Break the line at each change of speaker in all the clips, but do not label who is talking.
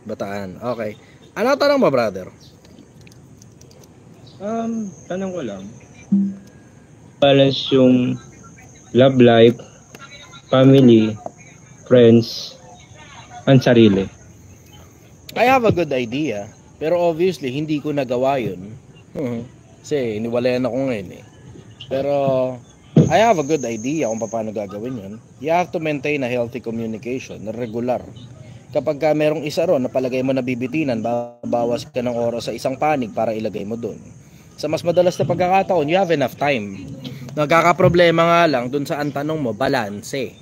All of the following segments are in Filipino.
Bataan. Okay. Ano tanong mo, brother?
Tanong ko lang. Balance yung love life, family, friends, ang sarili.
I have a good idea. Pero obviously, hindi ko nagawa yun. Kasi iniwalayan ako ngayon eh. Pero I have a good idea kung paano gagawin yun. You have to maintain a healthy communication na regular. Kapag merong isa ron na palagay mo na bibitinan, babawas ka ng oras sa isang panig para ilagay mo dun. Sa mas madalas na pagkakataon, you have enough time. Nagkakaproblema nga lang dun sa ang tanong mo, balanse.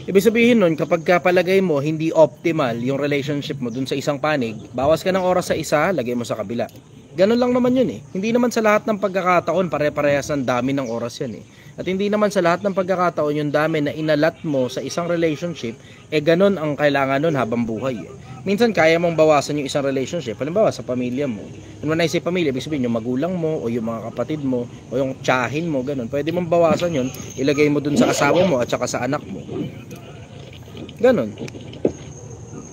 Ibig sabihin nun, kapag palagay mo hindi optimal yung relationship mo dun sa isang panig, bawas ka ng oras sa isa, lagay mo sa kabila. Ganun lang naman yun eh. Hindi naman sa lahat ng pagkakataon pare-parehas ang dami ng oras yan eh. At hindi naman sa lahat ng pagkakataon yung dami na inalat mo sa isang relationship, ganun ang kailangan nun habang buhay eh. Minsan kaya mong bawasan yung isang relationship, halimbawa sa pamilya mo. When I say pamilya, ibig sabihin yung magulang mo o yung mga kapatid mo o yung tiyahin mo, ganun. Pwede mong bawasan yun, ilagay mo dun sa asawa mo at saka sa anak mo. Ganun.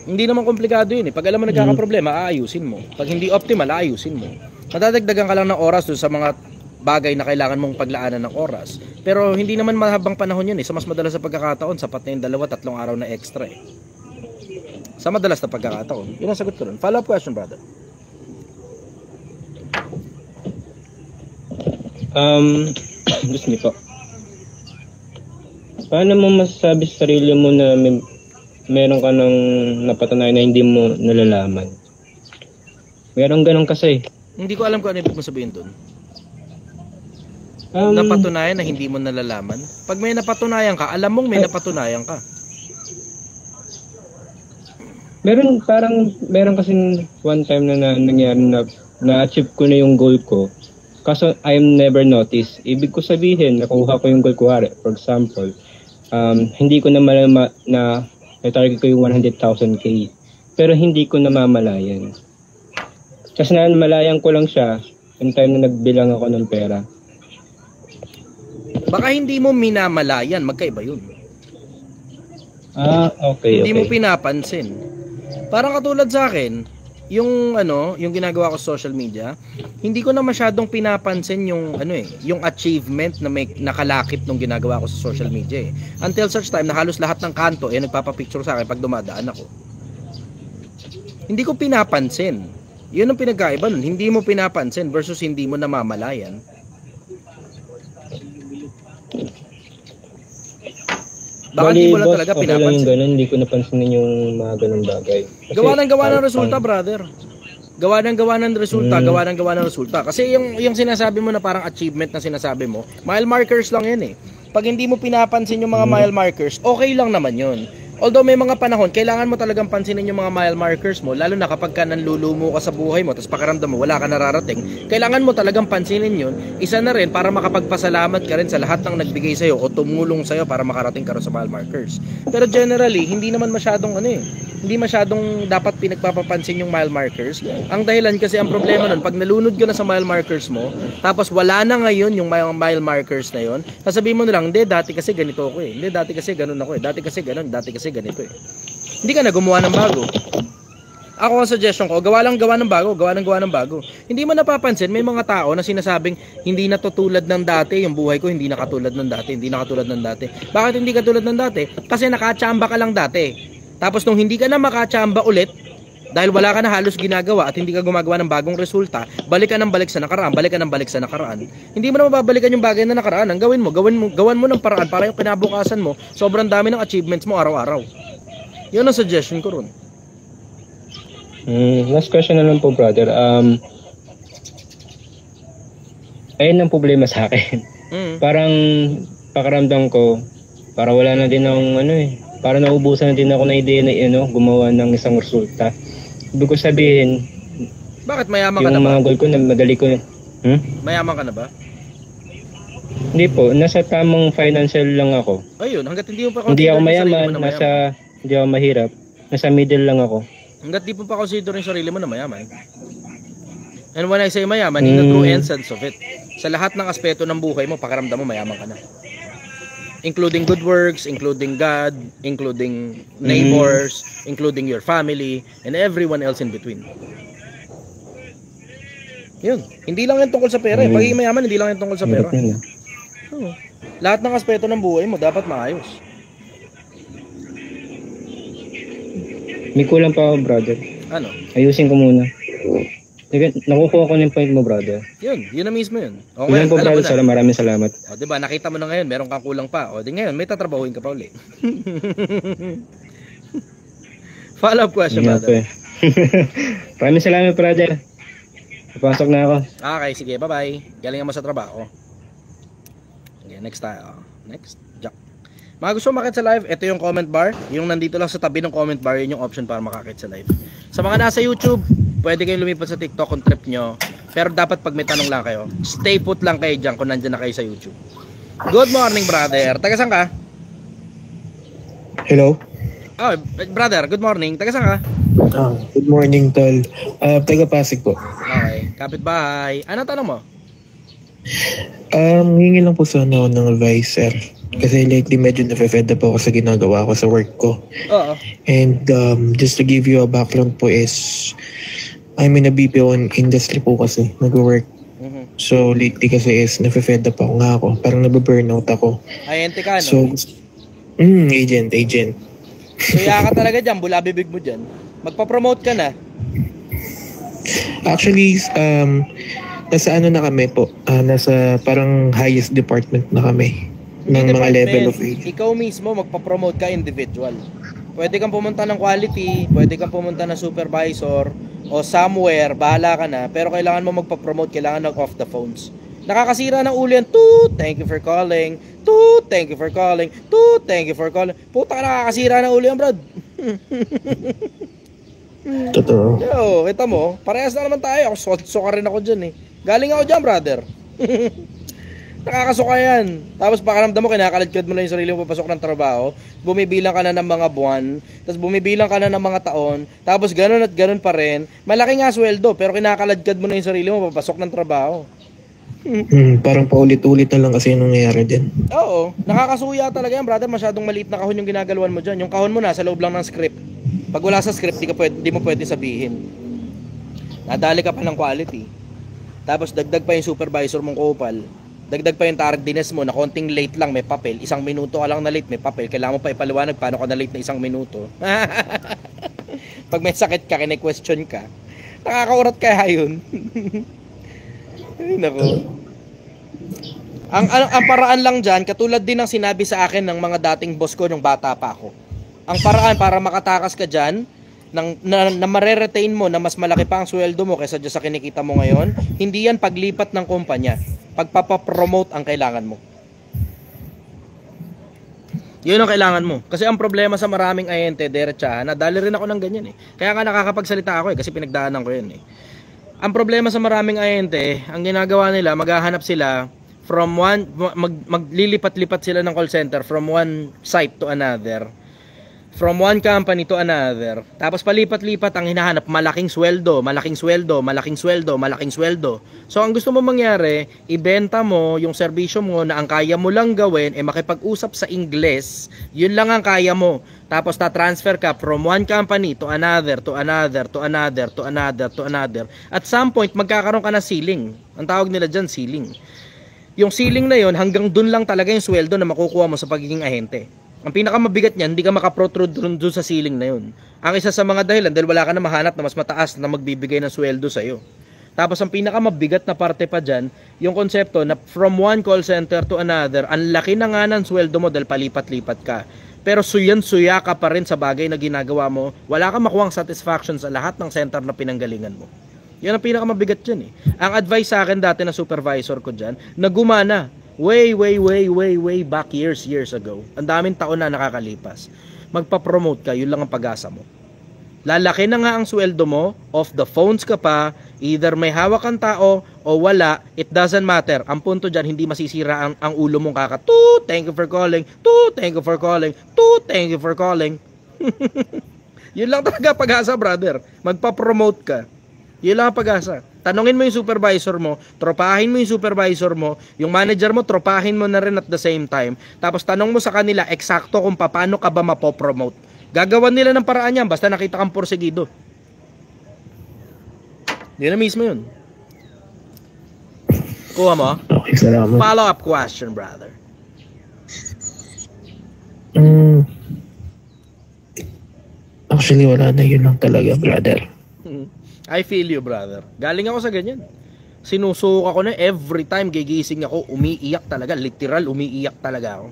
Hindi naman komplikado yun eh. Pag alam mo nagkakaproblema, aayusin mo. Pag hindi optimal, aayusin mo. Madadagdagan ka lang ng oras doon sa mga bagay na kailangan mong paglaanan ng oras. Pero hindi naman mahabang panahon yun eh. Sa mas madalas sa pagkakataon, sapat na yung 2-3 araw na extra eh. Sa madalas na pagkakataon. Yun ang sagot ko rin. Follow up question, brother.
Gusto nito. Paano mo masasabi sa sarili mo na meron ka ng napatunayan na hindi mo nalalaman? Meron ganun kasi.
Hindi ko alam kung ano ibig mo sabihin doon. Napatunayan na hindi mo nalalaman? Pag may napatunayan ka, alam mong may napatunayan ka.
Meron kasing one time na nangyari na-achieve ko na yung goal ko. Kaso I'm never noticed. Ibig ko sabihin, nakuha ko yung goal ko. For example, hindi ko na malaman na target ko yung 100,000K. Pero hindi ko namamalayan. Kasi namalayan ko lang siya yung time na nagbilang ako ng pera.
Baka hindi mo minamalayan, magkaiba yun.
Okay.
Hindi mo pinapansin. Parang katulad sa akin, yung ginagawa ko sa social media, hindi ko na masyadong pinapansin yung achievement na may nakalakip nung ginagawa ko sa social media eh. Until such time na halos lahat ng kanto nagpapapicture sa akin pag dumadaan ako. Hindi ko pinapansin. Yun ang pinagkaiba nun. Hindi mo pinapansin versus hindi mo namamalayan. Baka hindi mo lang talaga pinapansin.
Ganun, hindi ko napansinin yung mga ganung bagay. Kasi,
gawa ng resulta, brother. Gawa ng resulta. Kasi yung sinasabi mo na parang achievement na sinasabi mo, mile markers lang yan eh. Pag hindi mo pinapansin yung mga mile markers, okay lang naman yun. Although may mga panahon, kailangan mo talagang pansinin yung mga mile markers mo, lalo na kapag ka nanlulumo ka sa buhay mo, tapos pakiramdam mo wala ka nararating, kailangan mo talagang pansinin yun. Isa na rin para makapagpasalamat ka rin sa lahat ng nagbigay sa'yo o tumulong sa'yo para makarating ka rin sa mile markers. Pero generally, hindi naman masyadong hindi masyadong dapat pinagpapapansin yung mile markers. Ang dahilan kasi ang problema nun, pag nalunod ka na sa mile markers mo, tapos wala na ngayon yung mile markers na yun, sasabihin mo na lang, hindi, dati kasi ganito ako eh. Hindi, dati kasi ganun ako eh. Dati kasi ganito eh. Hindi ka na gumawa ng bago. Ako ang suggestion ko, gawa ng bago. Hindi mo napapansin, may mga tao na sinasabing hindi na tulad ng dati, yung buhay ko hindi na katulad ng dati. Bakit hindi katulad ng dati? Kasi nakachamba ka lang dati. Tapos nung hindi ka na makachamba ulit, dahil wala ka na halos ginagawa at hindi ka gumagawa ng bagong resulta, balik ka ng balik sa nakaraan. Hindi mo na mababalikan yung bagay na nakaraan. Ang gawan mo ng paraan para yung kinabukasan mo, sobrang dami ng achievements mo araw-araw. Yun ang suggestion ko ron.
Last question na lang po, brother. Ayun ang problema sa akin. Parang pakiramdam ko, para wala na din akong para naubusan na din ako ng ideya na gumawa ng isang resulta. Ibig ko sabihin,
bakit mayaman ka na ba?
Yung mga goal ko na madali ko
Mayaman ka na ba?
Hindi po, nasa tamang financial lang ako.
Ayun, hangga't hindi mo pa
hindi ako mayaman, hindi ako mahirap. Nasa middle lang ako.
Hangga't di mo pa consider yung sarili mo na mayaman. And when I say mayaman, in the true essence of it, sa lahat ng aspeto ng buhay mo, pakiramdam mo mayaman ka na. including good works, including God, including neighbors, including your family, and everyone else in between. Yun. Hindi lang yan tungkol sa pera. Pagiging mayaman, hindi lang yan tungkol sa pera. Lahat ng aspeto ng buhay mo dapat maayos.
May kulang pa ako, brother.
Ano?
Ayusin ko muna. Nakukuha ko ng point mo, brother.
Yun na mismo yun. O,
Yun
ngayon,
po,
alam mo
brother.
na.
Maraming salamat.
O, diba, nakita mo na ngayon, meron kang kulang pa. O, di ngayon, may tatrabahuin ka pa ulit. Follow-up question,
Yun nga po
brother.
eh. Maraming salamat, brother. Papasok na ako.
Okay, sige, bye-bye. Galingan mo sa trabaho. Okay, next tayo. Next, Jack. Mga gusto makakit sa live, ito yung comment bar. Yung nandito lang sa tabi ng comment bar, yun yung option para makakit sa live. Sa mga nasa YouTube, pwede kayong lumipat sa TikTok kung trip nyo. Pero dapat pag may tanong lang kayo, stay put lang kayo dyan kung nandyan na kayo sa YouTube. Good morning, brother. Taga saan ka?
Hello?
Oh, brother, good morning. Taga saan ka?
Good morning, tol. Taga Pasig po.
Okay, kapitbahay. Ano tanong mo?
Hingi lang po sana ako ng advice, sir. Kasi lately medyo na-fed up ako sa ginagawa ko sa work ko.
Oo.
And just to give you a background po is, I'm in a BPO industry po kasi, nag-work. So lately kasi is, na-fed up ako nga ako. Parang nababurnout ako.
Ayente ka, no?
So, agent.
Kaya ka talaga dyan, bula bibig mo dyan. Magpa-promote ka na.
Actually, nasa ano na kami po, nasa parang highest department na kami. Ng mga level of age.
Ikaw mismo magpa-promote ka individual. Pwede kang pumunta ng quality, pwede kang pumunta ng supervisor o somewhere, bahala ka na, pero kailangan mo magpa-promote, kailangan ng off the phones. Nakakasira ng ulo yan. Toot, thank you for calling. Toot, thank you for calling. Toot, thank you for calling. Puta ka, nakakasira ng ulo yan, brad.
Totoo.
Yo, kita mo, parehas na naman tayo. Suka rin ako dyan eh. Galing ako dyan, brother. Nakakasuka yan. Tapos pakiramdam mo, kinakaladkad mo lang yung sarili mo papasok ng trabaho. Bumibilang ka na ng mga buwan. Tapos bumibilang ka na ng mga taon. Tapos ganun at ganun pa rin. Malaki nga sweldo, pero kinakaladkad mo na yung sarili mo papasok ng trabaho.
Parang paulit-ulit na lang kasi yung nangyayari din.
Oo, nakakasuya talaga yan, brother. Masyadong maliit na kahon yung ginagalawan mo dyan. Yung kahon mo nasa loob lang ng script. Pag wala sa script, di mo pwede sabihin. Nadali ka pa ng quality. Tapos dagdag pa yung supervisor mong kupal. Dagdag pa yung tardiness mo na konting late lang, may papel. 1 minuto ka lang na late, may papel. Kailangan mo pa ipaliwanag paano ka na late na 1 minuto. Pag may sakit ka, kine-question ka. Nakakaurat kaya yun. Ay, nako. Ang paraan lang dyan, katulad din ng sinabi sa akin ng mga dating boss ko nung bata pa ako. Ang paraan para makatakas ka dyan, na mare-retain mo na mas malaki pa ang sweldo mo kaysa dyan sa kinikita mo ngayon, hindi yan paglipat ng kumpanya. Pagpapapromote ang kailangan mo. Yun ang kailangan mo. Kasi ang problema sa maraming ahente, derechahan, nadali rin ako ng ganyan eh. Kaya nga nakakapagsalita ako eh, kasi pinagdaanan ko yun eh. Ang problema sa maraming ahente, ang ginagawa nila, maghahanap sila from maglilipat-lipat sila ng call center from one site to another. From one company to another. Tapos palipat-lipat ang hinahanap, malaking sweldo, malaking sweldo, malaking sweldo, malaking sweldo. So ang gusto mo mangyari, ibenta mo yung serbisyo mo na ang kaya mo lang gawin ay makipag-usap sa Ingles. Yun lang ang kaya mo. Tapos ta-transfer ka from one company to another, to another, to another, to another, to another. At some point, magkakaroon ka na ceiling. Ang tawag nila dyan, ceiling. Yung ceiling na yun, hanggang dun lang talaga yung sweldo na makukuha mo sa pagiging ahente. Ang pinakamabigat niyan, hindi ka makaprotrude doon sa ceiling na yun. Ang isa sa mga dahilan, dahil wala ka na mahanap na mas mataas na magbibigay ng sweldo sa'yo. Tapos ang pinakamabigat na parte pa dyan, yung konsepto na from one call center to another, ang laki na nga ng sweldo mo dahil palipat-lipat ka. Pero suya ka pa rin sa bagay na ginagawa mo, wala kang makuhang satisfaction sa lahat ng center na pinanggalingan mo. Yan ang pinakamabigat dyan eh. Ang advice sa akin dati na supervisor ko dyan, na gumana. Way back years ago. Ang daming taon na nakakalipas. Magpa-promote ka, yun lang ang pag-asa mo. Lalaki na nga ang sweldo mo, off the phones ka pa, either may hawak kang tao o wala, it doesn't matter. Ang punto dyan, hindi masisira ang ulo mong toot, thank you for calling, toot, thank you for calling, toot, thank you for calling. Yun lang talaga pag-asa, brother. Magpa-promote ka. Yun lang ang pag-asa. Tanungin mo yung supervisor mo, tropahin mo yung supervisor mo, yung manager mo, tropahin mo na rin at the same time. Tapos tanong mo sa kanila eksakto kung paano ka ba mapopromote. Gagawan nila ng paraan yan, basta nakita kang porsigido. Yun na mismo yun. Kuha mo?
Okay, salamat.
Follow-up question, brother.
Actually, wala na, yun lang talaga, brother.
I feel you, brother. Galing ako sa ganyan. Sinusuka ko na every time gigising ako, umiiyak talaga. Literal, umiiyak talaga ako.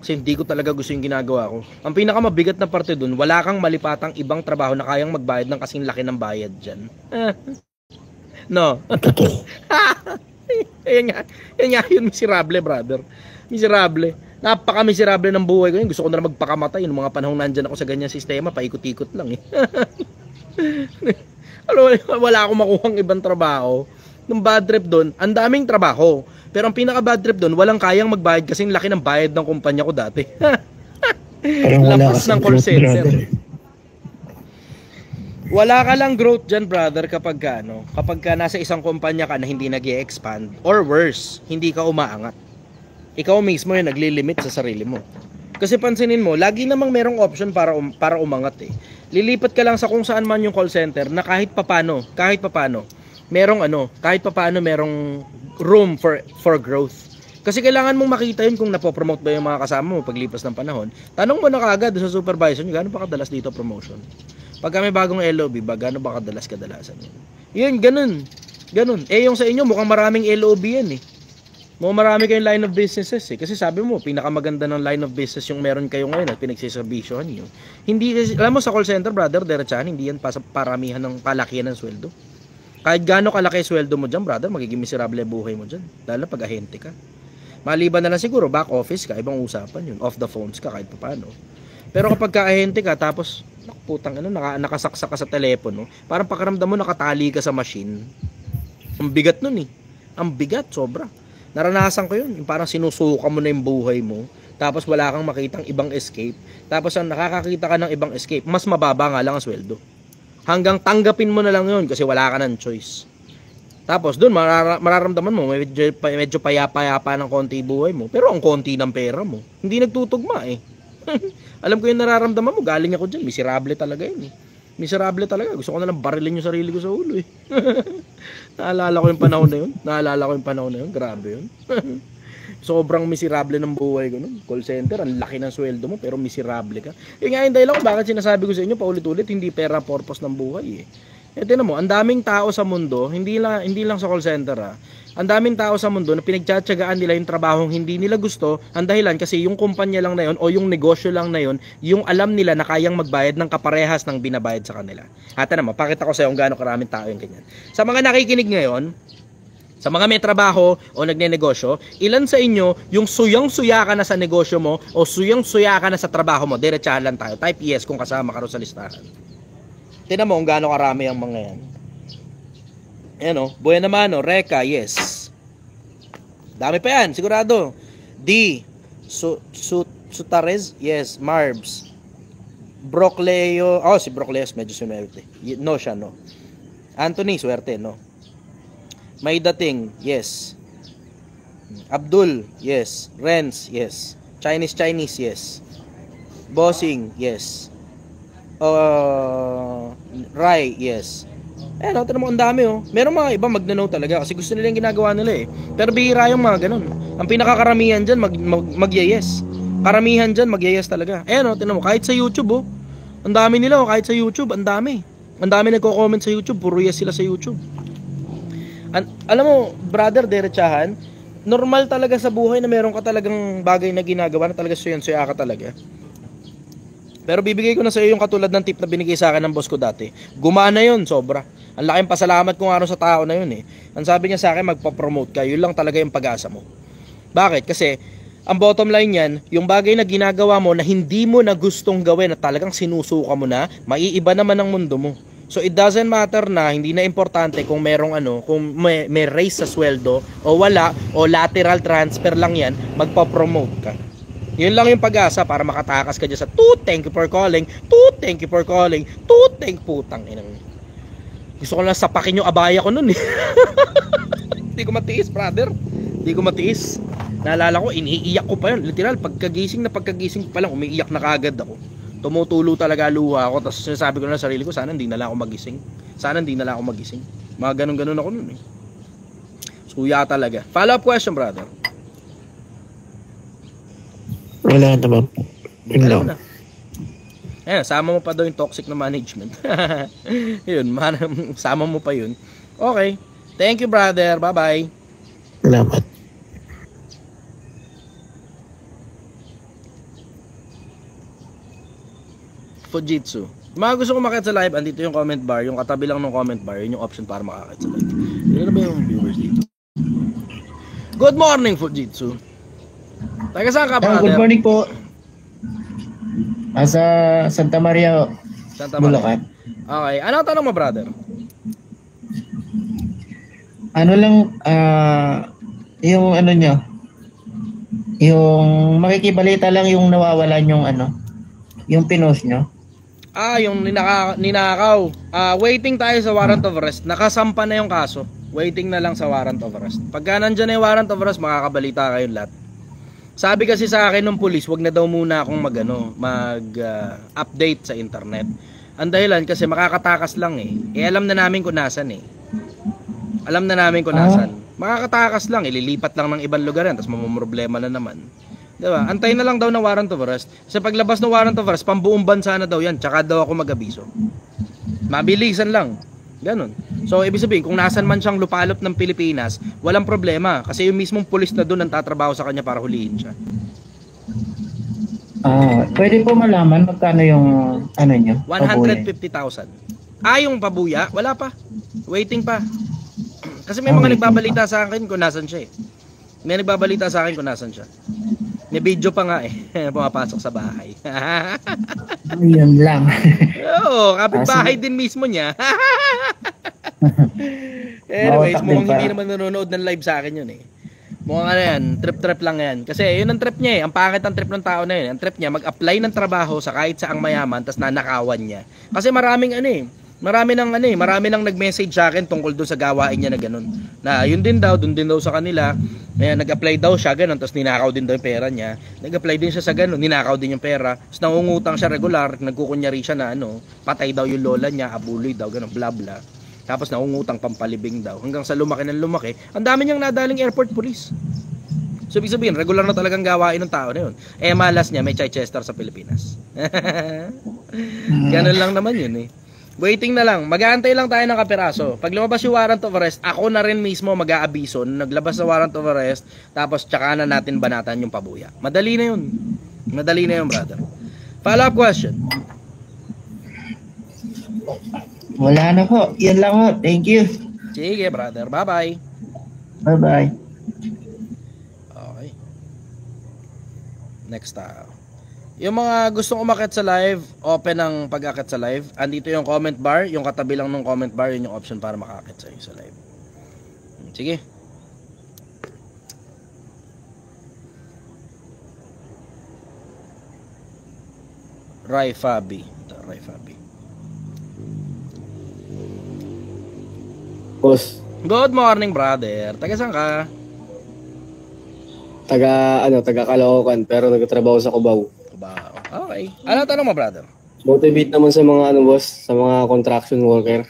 Kasi hindi ko talaga gusto yung ginagawa ko. Ang pinakamabigat na parte dun, wala kang malipatang ibang trabaho na kayang magbayad ng kasing laki ng bayad dyan. No. Yan nga, yun miserable, brother. Miserable. Napaka-miserable ng buhay ko yun. Gusto ko na magpakamatay. Yung mga panahong nandyan ako sa ganyang sistema, paikot-ikot lang eh. Wala akong makuhang ibang trabaho. Nung bad trip doon, ang daming trabaho. Pero ang pinaka-bad trip doon, walang kayang magbayad kasing laki ng bayad ng kumpanya ko dati. Lapas ng call center. Wala ka lang growth dyan, brother, kapag ka nasa isang kumpanya ka na hindi nag-i-expand, or worse, hindi ka umaangat. Ikaw mismo yung naglilimit sa sarili mo. Kasi pansinin mo, lagi namang merong option para umangat eh. Lilipat ka lang sa kung saan man yung call center na kahit papano, merong room for growth. Kasi kailangan mong makita yun kung napopromote ba yung mga kasama mo paglipas ng panahon. Tanong mo na kaagad sa supervisor nyo, gano'n ba kadalas dito promotion? Pag may bagong LOB ba, gano'n ba kadalasan yun? Yun, ganun. Eh yung sa inyo, mukhang maraming LOB yan eh. Mukhang marami kayong line of businesses eh. Kasi sabi mo, pinakamaganda ng line of business yung meron kayo ngayon at pinagsiservisyohan nyo. Hindi, alam mo sa call center, brother, derechahan, hindi yan paramihan ng palakihan ng sweldo. Kahit gaano kalaki sweldo mo dyan, brother, magiging miserable buhay mo dyan. Lalo pag ahente ka. Maliban na lang siguro, back office ka, ibang usapan yun. Off the phones ka, kahit paano. Pero kapag ka-ahente ka, tapos, putang nakasaksak ka sa telepono, parang pakiramdam mo nakatali ka sa machine. Ang bigat nun eh. Ang bigat, sobra. Naranasan ko yun. Yung parang sinusuka mo na yung buhay mo, tapos wala kang makitang ibang escape. Tapos ang nakakakita ka ng ibang escape, mas mababa nga lang ang sweldo. Hanggang tanggapin mo na lang yun kasi wala ka ng choice. Tapos doon mararamdaman mo medyo payapa-yapa ng konti buhay mo, pero ang konti ng pera mo hindi nagtutugma eh. Alam ko yung nararamdaman mo, galing ako dyan, miserable talaga yun eh. Miserable talaga, gusto ko na lang barilin yung sarili ko sa ulo eh. Naalala ko yung panahon na yun, grabe yun. Sobrang miserable ng buhay ko nun. Call center, ang laki ng sweldo mo pero miserable ka. Yung nga yung dahil ako, bakit sinasabi ko sa inyo paulit-ulit, hindi pera purpose ng buhay eh. Tingnan mo, ang daming tao sa mundo, hindi lang sa call center ang daming tao sa mundo na pinagtsatsagaan nila yung trabahong hindi nila gusto, ang dahilan kasi yung kumpanya lang na yun o yung negosyo lang na yun, yung alam nila na kayang magbayad ng kaparehas ng binabayad sa kanila. At naman, pakita ko sa iyo kung gaano karaming tao yung ganyan. Sa mga nakikinig ngayon, sa mga may trabaho o nagnenegosyo, ilan sa inyo yung suyang-suya ka na sa negosyo mo o suyang-suya ka na sa trabaho mo? Diretsahan lang tayo. Type yes kung kasama ka rin sa listahan. Tingnan mo kung gaano karami ang mga yan. Ayan o, buhay naman o, Reka, yes. Dami pa yan, sigurado. D, Sutarez, yes. Marbs. Brocleo, si Brocleo medyo sumerte. No siya, no. Anthony, swerte, no. May dating, yes. Abdul, yes. Renz, yes. Chinese, yes. Bossing, yes. Rai, yes. Tignan mo, ang dami oh. Meron mga iba magnano talaga kasi gusto nila yung ginagawa nila eh. Pero bihira yung mga ganun. Ang pinakakaramihan dyan, mag-yes. Karamihan dyan, mag-yes talaga. Tignan mo, kahit sa YouTube oh. Ang dami nila oh, kahit sa YouTube, ang dami. Ang dami nagko-comment sa YouTube, puro yes sila sa YouTube. Alam mo, brother, derechahan, normal talaga sa buhay na meron ka talagang bagay na ginagawa na talaga suya ka talaga. Pero bibigay ko na sa iyo yung katulad ng tip na binigay sa akin ng boss ko dati. Gumana yun, sobra. Ang laking pasalamat ko nga sa tao na yun eh. Ang sabi niya sa akin, magpa-promote ka. Yun lang talaga yung pag-asa mo. Bakit? Kasi ang bottom line yan, yung bagay na ginagawa mo na hindi mo na gustong gawin at talagang sinusuka mo na, maiiba naman ang mundo mo. So it doesn't matter na, hindi na importante kung merong kung may raise sa sweldo o wala o lateral transfer lang yan, magpa-promote ka. Yun lang yung pag-asa para makatakas ka dyan sa toot, thank you for calling, toot, thank you for calling, toot, thank putang inang. Gusto ko lang sapakin yung abaya ko nun eh. Hindi ko matiis, brother. Hindi ko matiis. Naalala ko, iniiyak ko pa yun. Literal, pagkagising pa lang, umiiyak na kagad ako. Tumutulo talaga luha ako. Tapos sinasabi ko na sa sarili ko, sana hindi na lang ako magising. Mga ganun-ganun ako nun eh. Suya talaga. Follow-up question, brother.
Wala naman po. Yun lang.
Na. Ayan, sama mo pa daw yung toxic na management. Yun, sama mo pa yun. Okay. Thank you, brother. Bye-bye.
Salamat.
Fujitsu. Mga gusto ko makakit sa live, andito yung comment bar. Yung katabi lang ng comment bar, yun yung option para makakit sa live. Yun na ba yung viewers dito? Good morning, Fujitsu. Taga saan ka, brother?
Good morning po. Sa Santa Maria,
Santa Maria.
Bulacan.
Okay. Ano ang tanong mo, brother?
Ano lang, yung ano nyo, yung makikibalita lang yung nawawalan yung ano, yung pinost nyo.
Yung ninakaw. Waiting tayo sa warrant of arrest. Nakasampa na yung kaso. Waiting na lang sa warrant of arrest. Pagka nandyan na yung warrant of arrest, makakabalita kayong lahat. Sabi kasi sa akin ng pulis, wag na daw muna akong mag-update sa internet. Ang dahilan kasi makakatakas lang eh. Alam na namin kung nasan eh. Makakatakas lang, ililipat lang ng ibang lugar yan, tapos mamumroblema na naman. Diba? Antay na lang daw ng warrant of arrest. Kasi paglabas ng warrant of arrest, pambuong bansa na daw yan, tsaka daw ako mag-abiso. Mabilisan lang. Ganon. So, ibig sabihin, kung nasan man siyang lupalop ng Pilipinas, walang problema. Kasi yung mismong pulis na doon ang tatrabaho sa kanya para hulihin siya.
Pwede po malaman magkano yung ano nyo?
150,000. Yung pabuya? Wala pa. Waiting pa. Kasi may mga nagbabalita sa akin kung nasan siya eh. May video pa nga eh. Pumapasok sa bahay.
Yun lang.
Oo, kapitbahay din mismo niya. Anyways, mukhang hindi naman nanonood ng live sa akin yun eh. Mukhang ano yan, trip lang yan. Kasi yun ang trip niya eh. Ang pangit ang trip ng tao na yun. Ang trip niya, mag-apply ng trabaho sa kahit saang mayaman, tas nanakawan niya. Kasi marami nang nag-message sa akin tungkol doon sa gawain niya na ganun. Na yun din daw, doon din daw sa kanila. Nag-apply daw siya ganun, tapos ninakaw din daw yung pera niya. Nag-apply din siya sa ganun, ninakaw din yung pera. Tapos nangungutang siya regular, nagkukunyari siya na patay daw yung lola niya, abuloy daw, ganun, bla bla. Tapos nangungutang pampalibing daw. Hanggang sa lumaki ng lumaki, ang dami niyang nadaling airport police. So, ibig sabihin, regular na talagang gawain ng tao na yun. Malas niya, may Chichester sa Pilipinas. Ganun lang naman yun eh. Waiting na lang. Mag-aantay lang tayo ng kapiraso. Pag lumabas yung warrant of arrest, ako na rin mismo mag-aabiso. Naglabas sa warrant of arrest, tapos tsaka na natin banatan yung pabuya. Madali na yun, brother. Follow-up question.
Wala na po. Yan lang po. Thank you.
Sige, brother. Bye-bye.
Bye-bye.
Okay. Next tao. Yung mga gustong umakyat sa live, open ang pag-akyat sa live. Andito yung comment bar, yung katabi lang ng comment bar, yun yung option para makakyat sa inyo sa live. Sige. Rai Fabi.
Boss,
Good morning, brother. Taga saan ka?
taga Caloocan pero nagtatrabaho sa Cubao.
Okay. Ano tanong mo, brother?
Motivate naman sa mga boss, sa mga construction worker.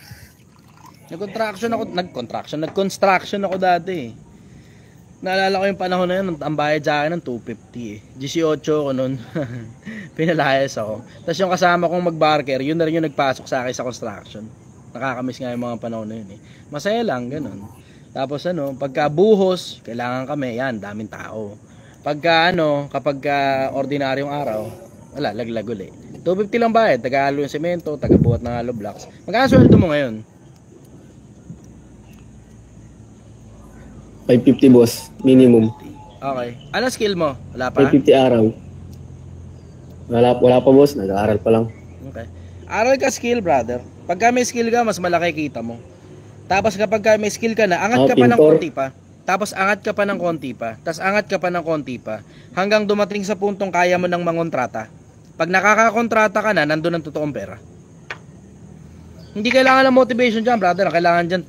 Nag-construction ako dati. Naalala ko yung panahon na yun, ang bayad sa akin ng 250 eh. 18 ko nun. Pinalayas ako. Tapos yung kasama kong mag-barker, yun na rin yung nagpasok sa akin sa construction. Nakakamiss nga yung mga panahon na yun eh. Masaya lang, ganun. Tapos pagka buhos, kailangan kami, yan, daming tao. Kapag ordinaryong araw, wala, laglag ulit. 250 lang bayad, taga-halo yung semento, taga-buhat ng hollow blocks. Magkano sweldo mo ngayon?
550 boss, minimum.
Okay. Ano skill mo? Wala pa?
550 araw. Wala pa boss, nag-aaral pa lang.
Okay. Aral ka skill, brother. Pagka may skill ka, mas malaki kita mo. Tapos kapag may skill ka na, angat ka pa ng konti pa. Tapos angat ka pa ng konti pa. Tapos angat ka pa ng konti pa. Hanggang dumating sa puntong kaya mo ng mangontrata. Pag nakakakontrata ka na, nandun ang totoong pera. Hindi kailangan ng motivation dyan, brother. Kailangan dyan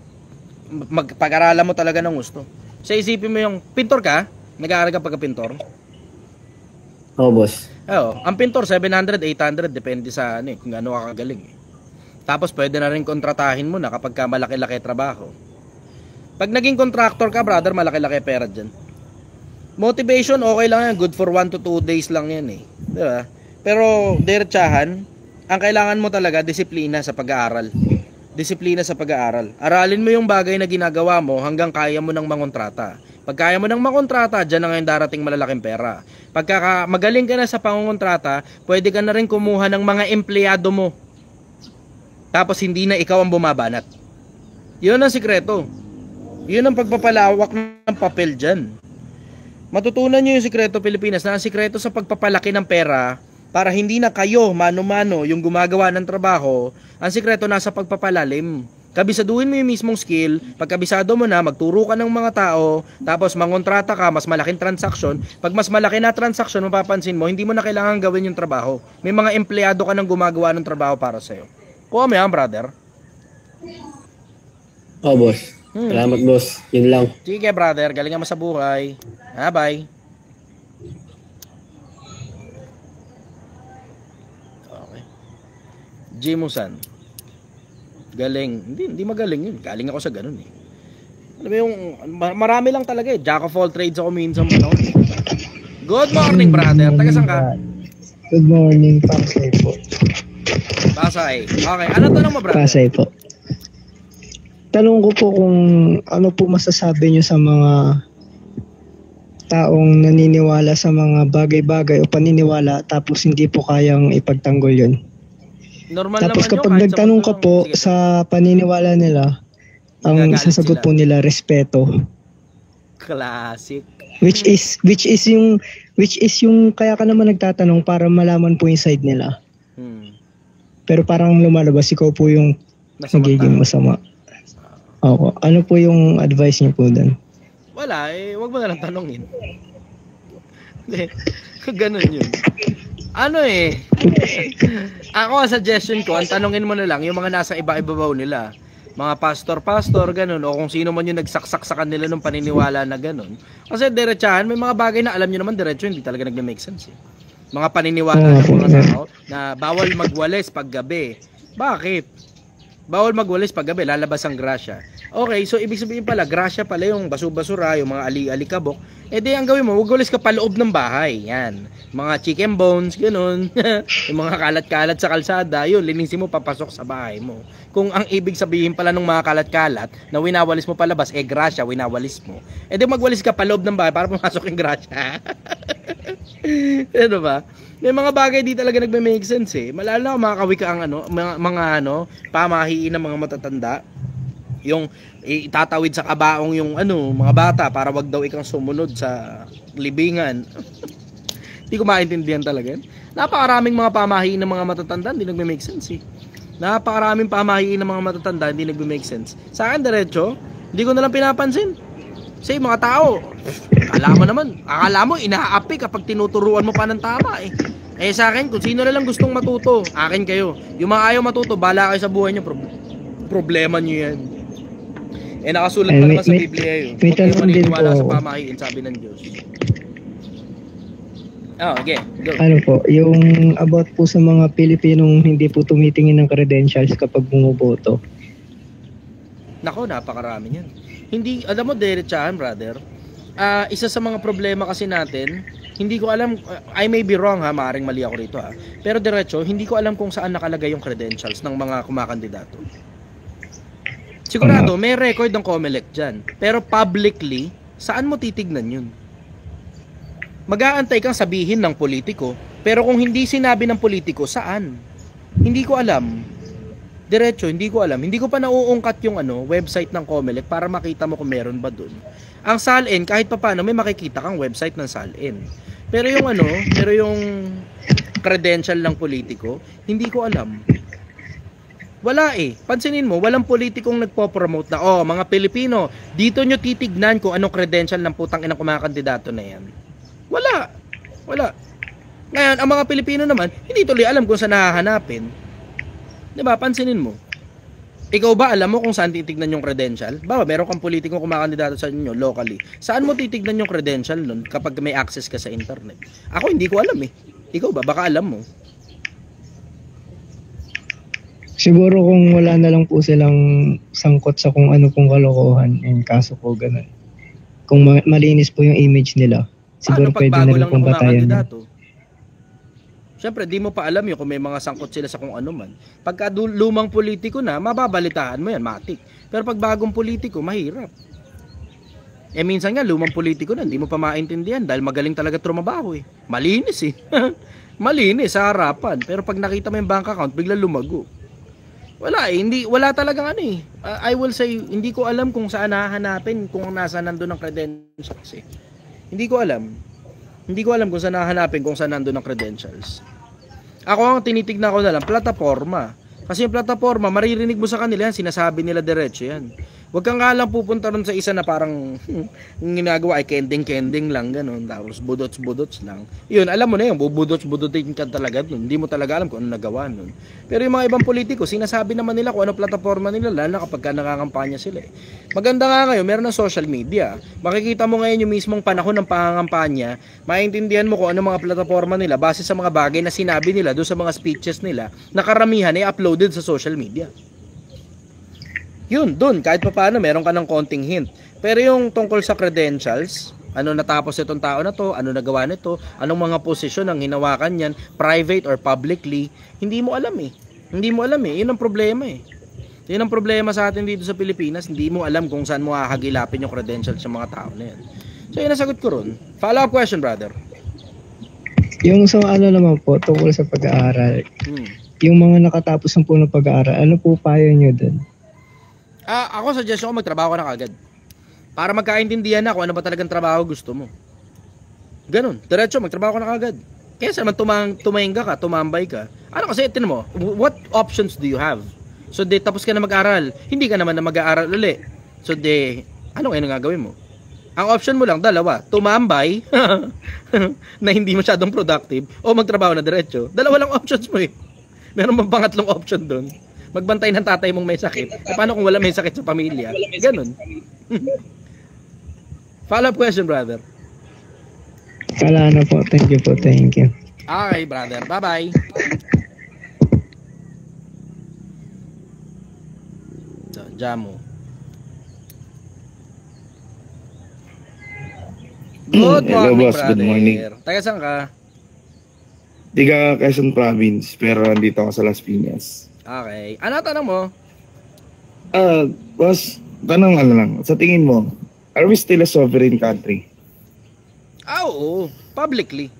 magpag-aralan mo talaga ng gusto. So isipin mo yung pintor ka, nag-aaral ka pagka-pintor.
Oo, boss.
Oo, ang pintor 700, 800 depende sa ano, kung ano ka kagaling. Tapos pwede na rin kontratahin mo na kapag ka malaki-laki trabaho. Pag naging contractor ka, brother, malaki-laki pera dyan. Motivation, okay lang yan. Good for 1 to 2 days lang yan eh. Diba? Pero, diretsahan, ang kailangan mo talaga, disiplina sa pag-aaral. Disiplina sa pag-aaral. Aralin mo yung bagay na ginagawa mo hanggang kaya mo ng mangontrata. Pag kaya mo ng mangontrata, dyan na ngayon darating malalaking pera. Pagka magaling ka na sa pangontrata, pwede ka na rin kumuha ng mga empleyado mo. Tapos hindi na ikaw ang bumabanat. Yun ang sikreto. Yun ang pagpapalawak ng papel dyan. Matutunan nyo yung sikreto Pilipinas na ang sikreto sa pagpapalaki ng pera para hindi na kayo mano-mano yung gumagawa ng trabaho. Ang sikreto nasa pagpapalalim. Kabisaduhin mo yung mismong skill. Pag kabisado mo na, magturo ka ng mga tao, tapos mangontrata ka, mas malaking transaksyon. Pag mas malaki na transaksyon, mapapansin mo, hindi mo na kailangan gawin yung trabaho. May mga empleyado ka nang gumagawa ng trabaho para sa'yo. Kuha mo yan, brother.
Oo, boss. Salamat, boss. Yun lang.
Sige, brother. Galingan mo sa buhay. Bye. Okay. Jimusan. Galing. Hindi magaling yun. Galing ako sa ganun eh. Alam mo yung, marami lang talaga eh. Jack of all trades ako minsan. Good morning, brother. Taga saan ka?
Good morning, Pasay po.
Pasay. Okay. Ano tanong mo, brother?
Pasay po. Tanong ko po kung ano po masasabi nyo sa mga taong naniniwala sa mga bagay-bagay o paniniwala tapos hindi po kayang ipagtanggol yun.
Normal
Tapos
naman
kapag
yun,
nagtanong ka po
sige,
sa paniniwala nila, ang
Nagagalit
sasagot
sila.
po nila respeto.
classic.
Which is yung kaya ka naman nagtatanong para malaman po yung side nila. Pero parang lumalabas ikaw po yung nagiging masama. Opo. Ano po yung advice niyo po doon?
Wala eh, wag mo na lang tanongin. Ganun yun. Ano eh, ako ang suggestion ko, ang tanongin mo na lang yung mga nasa iba-ibabaw nila. Mga pastor, ganun, o kung sino man yung nagsaksak sa kanila ng paniniwala na ganun. Kasi diretsahan, may mga bagay na alam nyo naman diretso, hindi talaga nagme-make sense eh. Mga paniniwala ng mga tao na bawal magwalis pag gabi. Bakit? Bawal magwalis pag gabi, lalabas ang grasya. Okay, so ibig sabihin pala, grasya pala yung basu-basura, yung mga ali-alikabok. Eh di, ang gawin mo, wag walis ka pa loob ng bahay. Yan. Mga chicken bones, ganun. Yung mga kalat-kalat sa kalsada, yun, linisin mo, papasok sa bahay mo. Kung ang ibig sabihin pala ng mga kalat-kalat, na winawalis mo palabas, eh grasya, winawalis mo. Eh di, magwalis ka pa loob ng bahay para pumasok yung grasya. Ano ba? May mga bagay di talaga nagme-make sense eh. Malala na makakawika ang mga pamahiin ng mga matatanda. Yung itatawid sa kabaong yung mga bata para wag daw ikang sumunod sa libingan. Hindi ko maintindihan talaga yan. Napakaraming mga pamahiin ng mga matatanda, hindi nagme-make sense eh. Napakaraming pamahiin ng mga matatanda, hindi nagme-make sense. Sa akin, diretso, hindi ko nalang pinapansin. Kasi mga tao, akala mo inaapi kapag tinuturuan mo pa ng tama eh. Eh sa akin, kung sino na lang gustong matuto, akin kayo. Yung mga ayaw matuto, bahala kayo sa buhay nyo, problema nyo yan. Eh nakasulat pa naman sa Biblia yun. Huwag kayo maniniwala sa pamahiin, sabi ng Diyos. Okay, go.
Ano po, yung about po sa mga Pilipinong hindi po tumitingin ng credentials kapag bumoboto.
Nako, napakarami yan. Hindi, alam mo, diretsahan, brother. Isa sa mga problema kasi natin, hindi ko alam, I may be wrong ha, maaaring mali ako rito ha. Pero diretso, hindi ko alam kung saan nakalagay yung credentials ng mga kumakandidato. Sigurado, may record ng COMELEC dyan. Pero publicly, saan mo titignan yun? Mag-aantay kang sabihin ng politiko, pero kung hindi sinabi ng politiko, saan? Hindi ko alam. Diretso, hindi ko alam. Hindi ko pa nauungkat yung website ng COMELEC para makita mo kung meron ba dun. Ang SALN, kahit pa paano, may makikita kang website ng SALN. Pero yung credential ng politiko, hindi ko alam. Wala eh. Pansinin mo, walang politikong nagpo-promote na, mga Pilipino, dito nyo titignan kung anong credential ng putang inang kumakandidato na yan. Wala. Ngayon, ang mga Pilipino naman, hindi tuloy alam kung saan nahahanapin. Diba? Pansinin mo. Ikaw ba alam mo kung saan titignan yung credential? Ba, meron kang politikong kumakandidato sa inyo locally. Saan mo titignan yung credential nun kapag may access ka sa internet? Ako hindi ko alam eh. Ikaw ba? Baka alam mo.
Siguro kung wala na lang po silang sangkot sa kung ano pong kalokohan, yung kaso po ganun. Kung malinis po yung image nila, siguro pwede na rin pong batayan yun.
Siyempre, di mo pa alam yun kung may mga sangkot sila sa kung ano man. Pagka lumang politiko na, mababalitaan mo yan, matik. Pero pag bagong politiko, mahirap. Eh minsan nga, lumang politiko na, hindi mo pa maintindihan dahil magaling talaga trumabaho eh. Malinis eh. Malinis sa harapan. Pero pag nakita mo yung bank account, bigla lumago. Wala eh, wala talagang ano eh. I will say, hindi ko alam kung saan hahanapin kung nasa nandun ang credentials eh. Hindi ko alam. Hindi ko alam kung saan hahanapin kung saan nandun ang credentials. Ako ang tinitignan ko na lang, plataforma. Kasi yung plataforma, maririnig mo sa kanila yan, sinasabi nila diretso yan. Huwag kang nga lang pupunta ron sa isa na parang ginagawa ay kending-kending lang, ganun. Tapos budots-budots lang. Yun, alam mo na yun, bubudots-budotin ka talaga nun. Hindi mo talaga alam kung ano nagawa nun. Pero yung mga ibang politiko, sinasabi naman nila kung ano plataforma nila, lalo na kapag nangangampanya sila eh. Maganda nga ngayon, meron ng social media. Makikita mo ngayon yung mismong panahon ng pangangampanya, maintindihan mo kung ano mga plataforma nila base sa mga bagay na sinabi nila doon sa mga speeches nila na karamihan ay uploaded sa social media. Yun, dun, kahit pa paano, meron ka ng konting hint. Pero yung tungkol sa credentials, ano natapos itong tao na to, ano nagawa nito, anong mga posisyon ang hinawakan yan, private or publicly, hindi mo alam eh. Hindi mo alam eh, yun ang problema eh. Yun ang problema sa atin dito sa Pilipinas, hindi mo alam kung saan mo hahagilapin yung credentials sa mga tao na yan. So yun ang sagot ko ron. Follow up question, brother.
Yung sa ano naman po, tungkol sa pag-aaral, yung mga nakatapos ng po ng pag-aaral, ano po payo nyo dun?
Ako suggestion ko magtrabaho ka na kagad. Para magkaintindihan na kung ano ba talagang trabaho gusto mo. Ganun, diretso magtrabaho ka na kagad. Kaya naman tumahinga ka, tumambay ka. Ano kasi, tinan mo, what options do you have? So tapos ka na mag-aral, hindi ka naman na mag-aaral uli. So ano ngayon ang gagawin mo? Ang option mo lang, dalawa, tumambay, na hindi masyadong productive, o magtrabaho na diretso. Dalawa lang options mo eh. Meron bang pangatlong option doon? Magbantay ng tatay mong may sakit. E paano kung wala may sakit sa pamilya? Ganun. Follow-up question, brother.
Wala na po. Thank you po. Thank you.
Okay, brother. Bye-bye. So, Jamo. Good morning,
hello, boss.
brother.
Good morning.
Taga saan ka?
Tiga Quezon Province, pero nandito ako sa Las Piñas.
Okay. Ano tanong mo?
Boss, tanong ano lang. Sa tingin mo, are we still a sovereign country?
Oo. Publicly.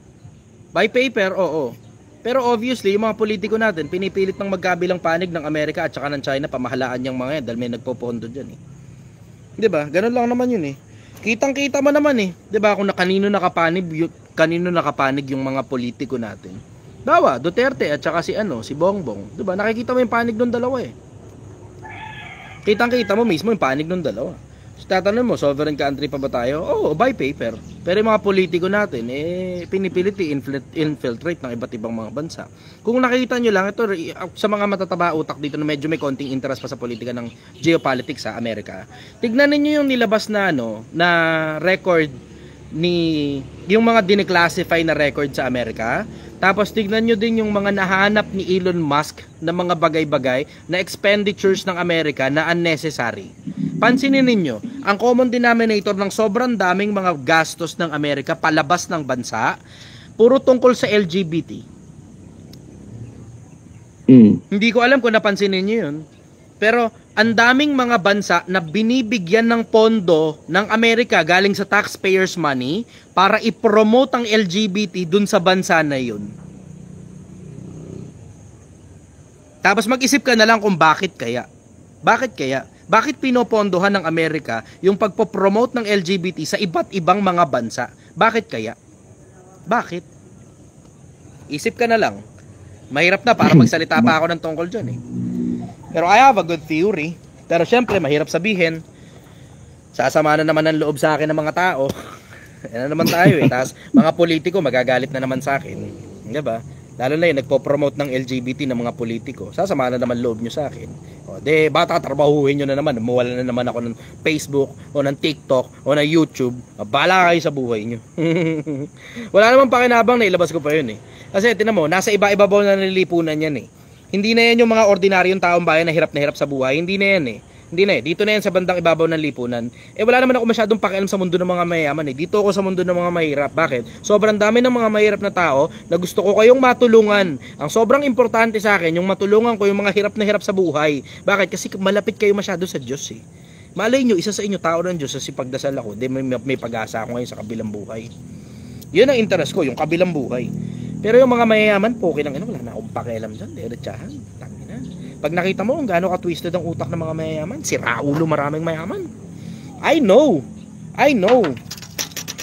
By paper, oo. Pero obviously, yung mga politiko natin, pinipilit ng magkabilang panig ng Amerika at saka ng China, pamahalaan yung mga yan dahil may nagpopondo dyan eh. Diba? Ganun lang naman yun eh. Kitang-kita mo naman eh. Diba? Kung kanino nakapanig yung mga politiko natin. Dawa, Duterte at saka si Bongbong. Diba? Nakikita mo yung panig ng dalawa eh. Kitang-kita mo mismo yung panig ng dalawa. So, tatanong mo, sovereign country pa ba tayo? Oo, by paper. Pero yung mga politiko natin, pinipilit infiltrate ng iba't ibang mga bansa. Kung nakita nyo lang, ito sa mga matataba utak dito na medyo may konting interest pa sa politika ng geopolitics sa Amerika. Tignan niyo yung nilabas na na record yung mga dineclassify na record sa Amerika. Tapos tignan nyo din yung mga nahanap ni Elon Musk na mga bagay-bagay na expenditures ng Amerika na unnecessary. Pansinin ninyo, ang common denominator ng sobrang daming mga gastos ng Amerika palabas ng bansa, puro tungkol sa LGBT. Hindi ko alam kung napansin ninyo yun. Pero ang daming mga bansa na binibigyan ng pondo ng Amerika galing sa taxpayers' money para i-promote ang LGBT dun sa bansa na yun. Tapos mag-isip ka na lang kung bakit kaya. Bakit kaya? Bakit pinopondohan ng Amerika yung pagpopromote ng LGBT sa iba't ibang mga bansa? Bakit kaya? Bakit? Isip ka na lang. Mahirap na para magsalita pa ako ng tungkol dyan eh. Pero I have a good theory. Pero syempre, mahirap sabihin. Sasama na naman ang loob sa akin ng mga tao. Yan na naman tayo eh. Tapos mga politiko magagalit na naman sa akin. Diba? Lalo na yung nagpo-promote ng LGBT ng mga politiko. Sasama na naman loob nyo sa akin. O, bata, trabahuhin nyo na naman. Mawala na naman ako ng Facebook o ng TikTok o ng YouTube. Bala kayo sa buhay nyo. Wala namang pakinabang na ilabas ko pa yun eh. Kasi tinan mo, nasa iba-ibabaw na nililipunan yan eh. Hindi na yan yung mga ordinaryong taong bayan na hirap sa buhay. Hindi na yan eh. Hindi na eh. Dito na yan sa bandang ibabaw ng lipunan. Wala naman ako masyadong pakialam sa mundo ng mga mayaman eh. Dito ako sa mundo ng mga mahirap. Bakit? Sobrang dami ng mga mahirap na tao na gusto ko kayong matulungan. Ang sobrang importante sa akin, yung matulungan ko yung mga hirap sa buhay. Bakit? Kasi malapit kayo masyado sa Diyos eh. Malay nyo, isa sa inyo, tao ng Diyos, kasi pagdasal ako, may pag-asa ako ngayon sa kabilang buhay. Yun ang interest ko, yung kabilang buhay. Pero yung mga mayayaman, poke lang, wala na akong pakialam dyan. Diretsahan, tangina. Pag nakita mo kung gaano ka-twisted ang utak ng mga mayayaman, sira ulo maraming mayaman. I know.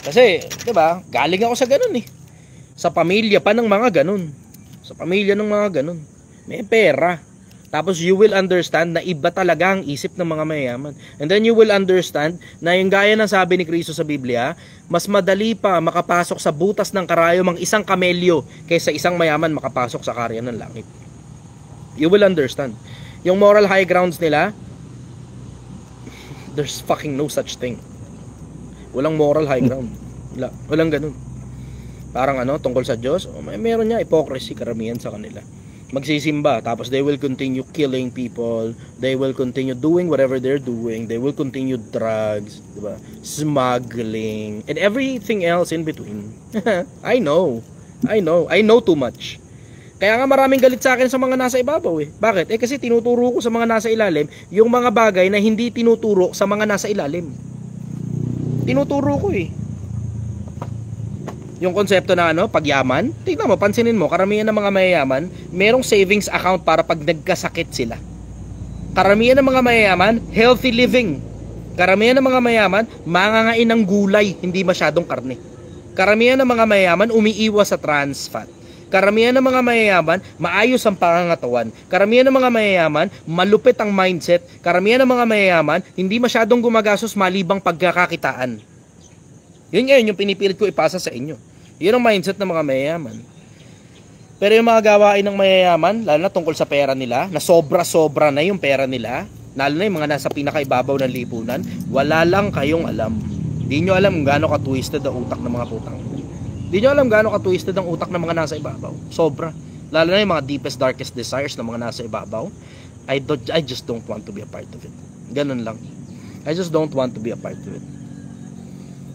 Kasi, diba, galing ako sa ganun eh. Sa pamilya pa ng mga ganun. May pera. Tapos you will understand na iba talaga ang isip ng mga mayayaman. And then you will understand na yung gaya ng sabi ni Cristo sa Biblia, mas madali pa makapasok sa butas ng karayom ang isang kamelyo kaysa isang mayaman makapasok sa karya ng langit. You will understand. Yung moral high grounds nila, there's fucking no such thing. Walang moral high ground. Walang ganun. Parang tungkol sa Diyos, meron niya hypocrisy karamihan sa kanila. Magsisimba, tapos they will continue killing people, they will continue doing whatever they're doing, they will continue drugs, diba? Smuggling, and everything else in between. I know too much. Kaya nga maraming galit sa akin sa mga nasa ibabaw eh. Bakit? Kasi tinuturo ko sa mga nasa ilalim yung mga bagay na hindi tinuturo sa mga nasa ilalim. Tinuturo ko eh. Yung konsepto na pagyaman, tignan mo, pansinin mo, karamihan ng mga mayayaman, merong savings account para pag nagkasakit sila. Karamihan ng mga mayayaman, healthy living. Karamihan ng mga mayayaman, mangangain ng gulay, hindi masyadong karne. Karamihan ng mga mayayaman, umiiwas sa trans fat. Karamihan ng mga mayayaman, maayos ang pangangatawan. Karamihan ng mga mayayaman, malupit ang mindset. Karamihan ng mga mayayaman, hindi masyadong gumagastos malibang pagkakakitaan. Yun ngayon yung pinipilit ko ipasa sa inyo. Yun ang mindset ng mga mayayaman. Pero yung mga gawain ng mayayaman, lalo na tungkol sa pera nila, na sobra-sobra na yung pera nila, lalo na yung mga nasa pinakaibabaw ng lipunan, wala lang kayong alam. Di nyo alam gaano ka-twisted ang utak ng mga putang. Di nyo alam gaano ka-twisted ang utak ng mga nasa ibabaw. Sobra. Lalo na yung mga deepest, darkest desires ng mga nasa ibabaw. I just don't want to be a part of it. Ganun lang. I just don't want to be a part of it.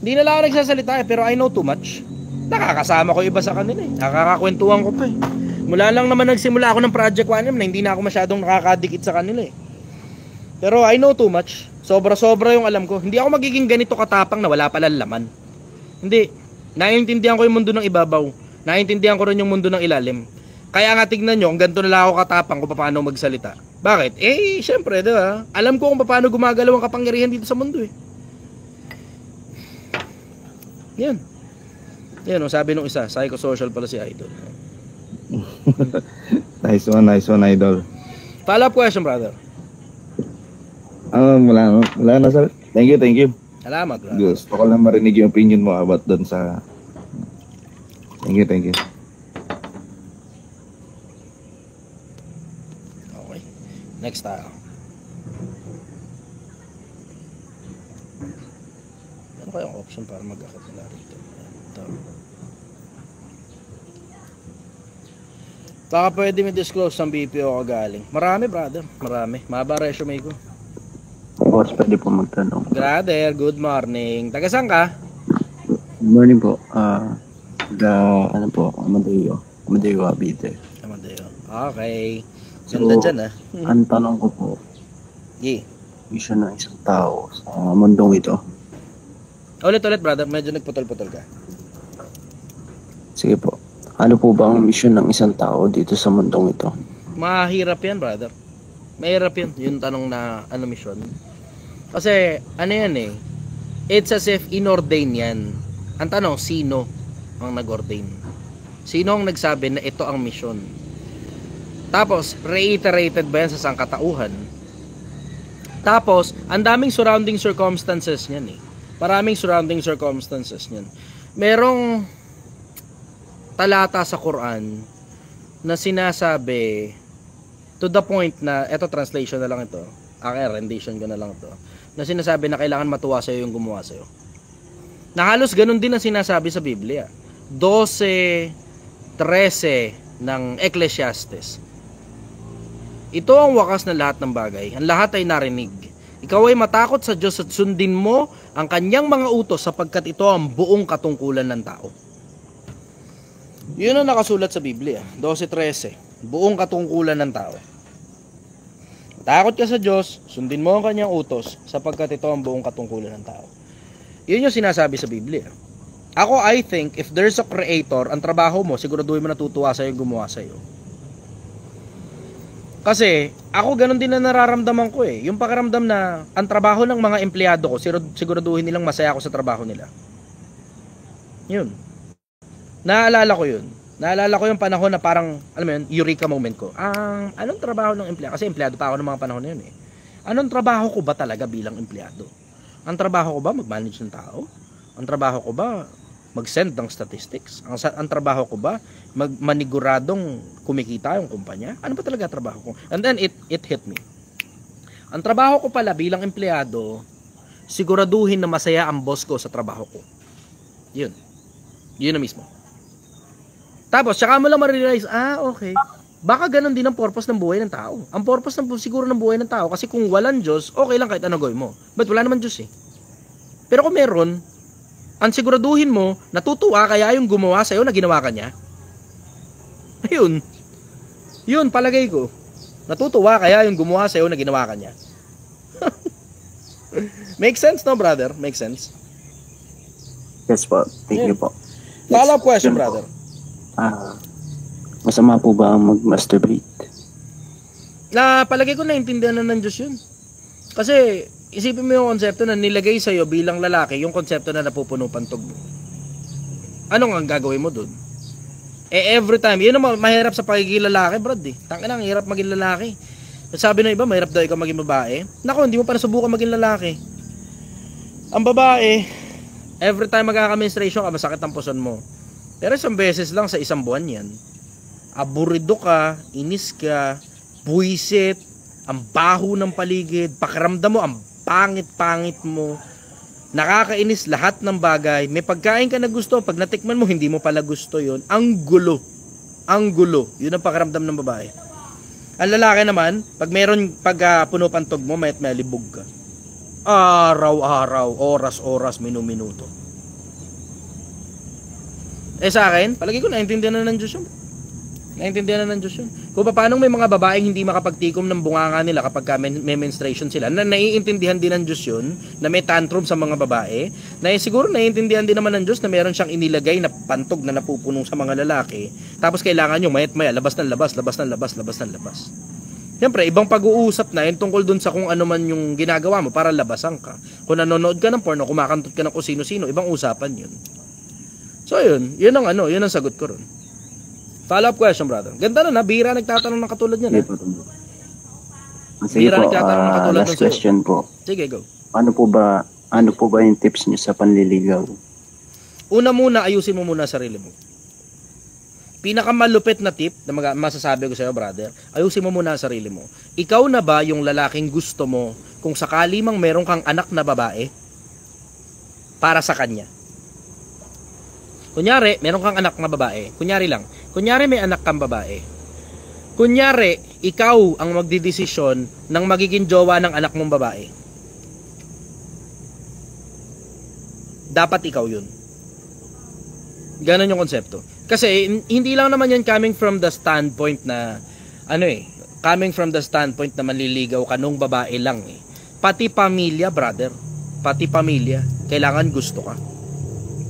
Hindi na lang ako nagsasalita eh, pero I know too much. Nakakasama ko iba sa kanila eh. Nakakakwentuhan ko pa eh. Mula lang naman nagsimula ako ng Project 1M na hindi na ako masyadong nakakadikit sa kanila eh. Pero I know too much. Sobra-sobra yung alam ko. Hindi ako magiging ganito katapang na wala palang laman. Hindi. Naiintindihan ko yung mundo ng ibabaw. Naiintindihan ko rin yung mundo ng ilalim. Kaya nga tignan nyo, kung ganito na lang ako katapang kung paano magsalita. Bakit? Syempre, diba? Alam ko kung paano gumagalaw ang kapangyarihan dito sa mundo eh. Yan. Yan, sabi nung isa, psychosocial pala si Idol.
Nice one, Idol.
Follow-up question, brother.
Wala na, sir. Thank you.
Salamat, brother.
Gusto ko lang marinig yung opinion mo about doon sa... Thank you.
Okay. Next tayo. Ano kayang option para mag-akit nila rito? Ito. Baka pwede may disclose ang BPO ka galing. Marami, brother. Marami. Mahaba resume ko.
Boss, pwede po magtanong.
Brother, good morning. Taga saan ka?
Good morning po. Ano po, Amadeo, Abite.
Amadeo. Okay. Ganda dyan ah.
Ang tanong ko po, mission ng isang tao sa mundong ito.
Ulit, brother. Medyo nagputol-putol ka.
Sige po. Ano po ba ang mission ng isang tao dito sa mundong ito?
Mahirap yan, brother. Mahirap yan. Yung tanong na mission. Kasi, yan eh. It's as if inordain yan. Ang tanong, sino ang nag-ordain? Sino ang nagsabi na ito ang mission? Tapos, reiterated ba yan sa sangkatauhan? Tapos, ang daming surrounding circumstances niyan eh. Maraming surrounding circumstances niyan. Merong talata sa Quran na sinasabi to the point na, eto translation na lang ito, rendition ko na lang ito, na sinasabi na kailangan matuwa sa'yo yung gumawa sa'yo. Na halos ganun din ang sinasabi sa Biblia. 12:13 ng Ecclesiastes. Ito ang wakas na lahat ng bagay. Ang lahat ay narinig. Ikaw ay matakot sa Diyos at sundin mo ang kanyang mga utos sapagkat ito ang buong katungkulan ng tao. Yun ang nakasulat sa Biblia. 12:13. Buong katungkulan ng tao. Takot ka sa Diyos, sundin mo ang kanyang utos sapagkat ito ang buong katungkulan ng tao. Yun yung sinasabi sa Biblia. Ako, I think, if there's a creator, ang trabaho mo, siguraduhin mo natutuwa sa'yo yung gumawa sa'yo. Kasi, ako ganun din na nararamdaman ko eh. Yung pakiramdam na ang trabaho ng mga empleyado ko, siguraduhin nilang masaya ako sa trabaho nila. Yun. Naalala ko yun. Naalala ko yung panahon na parang, alam mo yun, eureka moment ko. Anong trabaho ng empleyado? Kasi empleyado pa ako ng mga panahon na yun eh. Anong trabaho ko ba talaga bilang empleyado? Ang trabaho ko ba mag-manage ng tao? Ang trabaho ko ba mag-send ng statistics? Ang trabaho ko ba maniguradong kumikita yung kumpanya? Ano ba talaga trabaho ko? And then it hit me. Ang trabaho ko pala bilang empleyado, siguraduhin na masaya ang boss ko sa trabaho ko. Yun. Yun na mismo. Tapos, tsaka mo lang ma-realize, okay. Baka ganun din ang purpose ng buhay ng tao. Ang purpose siguro ng buhay ng tao, kasi kung walang Diyos, okay lang kahit ano gawin mo. But wala naman Diyos eh. Pero kung meron, ang siguraduhin mo, natutuwa kaya yung gumawa sa'yo na ginawa ka niya. Ayun. Yun, palagay ko. Natutuwa kaya yung gumawa sa'yo na ginawa ka niya. Make sense, no, brother? Make sense?
Yes po. Thank you po.
Follow-up question, brother.
Masama po ba ang mag-masturbate?
Palagay ko naintindihan na ng Diyos yun. Kasi, isipin mo yung konsepto na nilagay sa'yo bilang lalaki, yung konsepto na napupuno pantog mo. Ano nga gagawin mo dun? Every time, yun ang mahirap sa pagiging lalaki, brad eh. Tangina, ang hirap maging lalaki. Sabi ng iba, mahirap daw ikaw maging babae. Naku, hindi mo pa nasubukan maging lalaki. Ang babae, every time magkaka-menstruation ka, masakit ang puson mo. Pero isang beses lang sa isang buwan yan. Aburido ka, inis ka, buwisit, ang baho ng paligid, pakiramdam mo, ang pangit-pangit mo, nakakainis lahat ng bagay, may pagkain ka na gusto, pag natikman mo, hindi mo pala gusto yon. Ang gulo. Ang gulo. Yun ang pakiramdam ng babae. Ang lalaki naman, pag puno pantog mo, may libog ka. Araw-araw, oras-oras, minu-minuto. Sa akin, palagi ko naintindihan na ng Diyos yun. Naintindihan na ng Diyos yun. Kung paano may mga babaeng hindi makapagtikom ng bunganga nila kapag may menstruation sila, na naiintindihan din ng Diyos yun, na may tantrum sa mga babae, na siguro naiintindihan din naman ng Diyos na meron siyang inilagay na pantog na napupunong sa mga lalaki, tapos kailangan nyo mayat-maya, labas ng labas, labas ng labas, labas ng labas. Siyempre, ibang pag-uusap na yun tungkol dun sa kung ano man yung ginagawa mo para labasan ka. Kung nanonood ka ng porno, kumakantot ka ng kung sino-sino, ibang usapan yun. So yun ang sagot ko ron. Follow-up question, brother. Ganda na, bihira nagtatanong ng katulad niyan.
Sige po, last question po.
Sige, go.
Ano po ba yung tips niyo sa panliligaw?
Una muna, ayusin mo muna sarili mo. Pinakamalupit na tip na masasabi ko sa'yo, brother, ayusin mo muna ang sarili mo. Ikaw na ba yung lalaking gusto mo kung sakali mang meron kang anak na babae para sa kanya? Kunyari, meron kang anak na babae. Kunyari may anak kang babae. Kunyari, ikaw ang magdidesisyon ng magiging jowa ng anak mong babae. Dapat ikaw yun. Ganon yung konsepto. Kasi, hindi lang naman yan coming from the standpoint na, coming from the standpoint na manliligaw ka nung babae lang eh. Pati pamilya, brother. Pati pamilya. Kailangan gusto ka.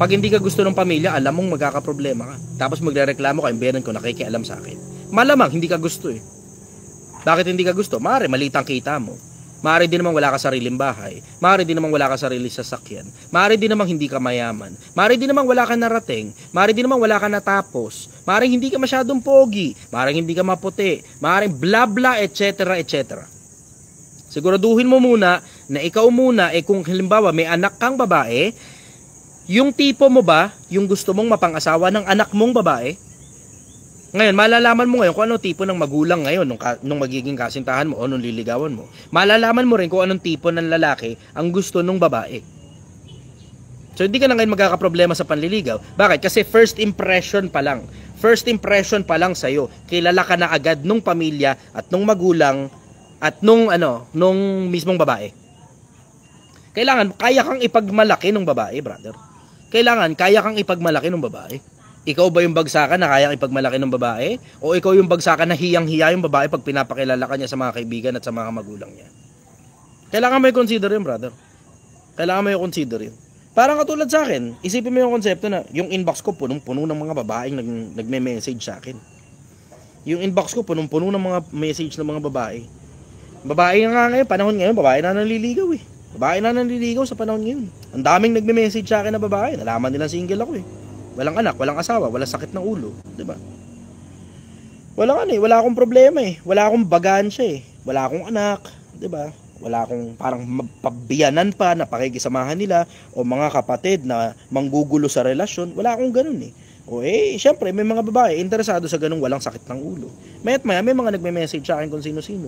Pag hindi ka gusto ng pamilya, alam mong magkakaproblema ka. Tapos magrereklamo ka, imberan ko, nakikialam sa akin. Malamang, hindi ka gusto eh. Bakit hindi ka gusto? Maaari, maliit ang kita mo. Maaari din namang wala ka sariling bahay. Maaari din namang wala ka sariling sasakyan. Maaari din namang hindi ka mayaman. Maaari din namang wala ka narating. Maaari din namang wala ka natapos. Maaari hindi ka masyadong pogi. Maaari hindi ka maputi. Maaari bla bla, etc. etc. Siguraduhin mo muna na ikaw muna, kung halimbawa may anak kang babae, yung tipo mo ba, yung gusto mong mapang-asawa ng anak mong babae? Ngayon, malalaman mo ngayon kung anong tipo ng magulang ngayon nung magiging kasintahan mo o nung liligawan mo. Malalaman mo rin kung anong tipo ng lalaki ang gusto nung babae. So, hindi ka na ngayon magkakaproblema sa panliligaw. Bakit? Kasi first impression pa lang. First impression pa lang sa'yo. Kilala ka na agad nung pamilya at nung magulang at nung mismong babae. Kailangan, kaya kang ipagmalaki nung babae, brother. Kailangan, kaya kang ipagmalaki nung babae. Ikaw ba yung bagsakan na kayang ipagmalaki ng babae? O ikaw yung bagsakan na hiyang-hiya yung babae pag pinapakilala ka niya sa mga kaibigan at sa mga magulang niya? Kailangan mo i-consider yun, brother. Kailangan mo i-consider yun. Parang katulad sa akin, isipin mo yung konsepto na yung inbox ko punong-puno ng mga babaeng nagme-message sa akin. Yung inbox ko punong-puno ng mga message ng mga babae. Babae nga ngayon, panahon ngayon, babae na nanliligaw eh. Babae na nanliligaw sa panahon ngayon. Ang daming nagme-message sa akin na babae. Nalaman nila single ako eh. Walang anak, walang asawa, walang sakit ng ulo, 'di ba? Wala akong problema eh. Wala akong bagansya eh. Wala akong anak, 'di ba? Wala akong parang pabiyanan pa na pakikisamahan nila o mga kapatid na manggugulo sa relasyon. Wala akong ganun eh. O syempre may mga babae interesado sa ganung walang sakit ng ulo. Maya't maya may mga nagme-message sa akin kung sino-sino.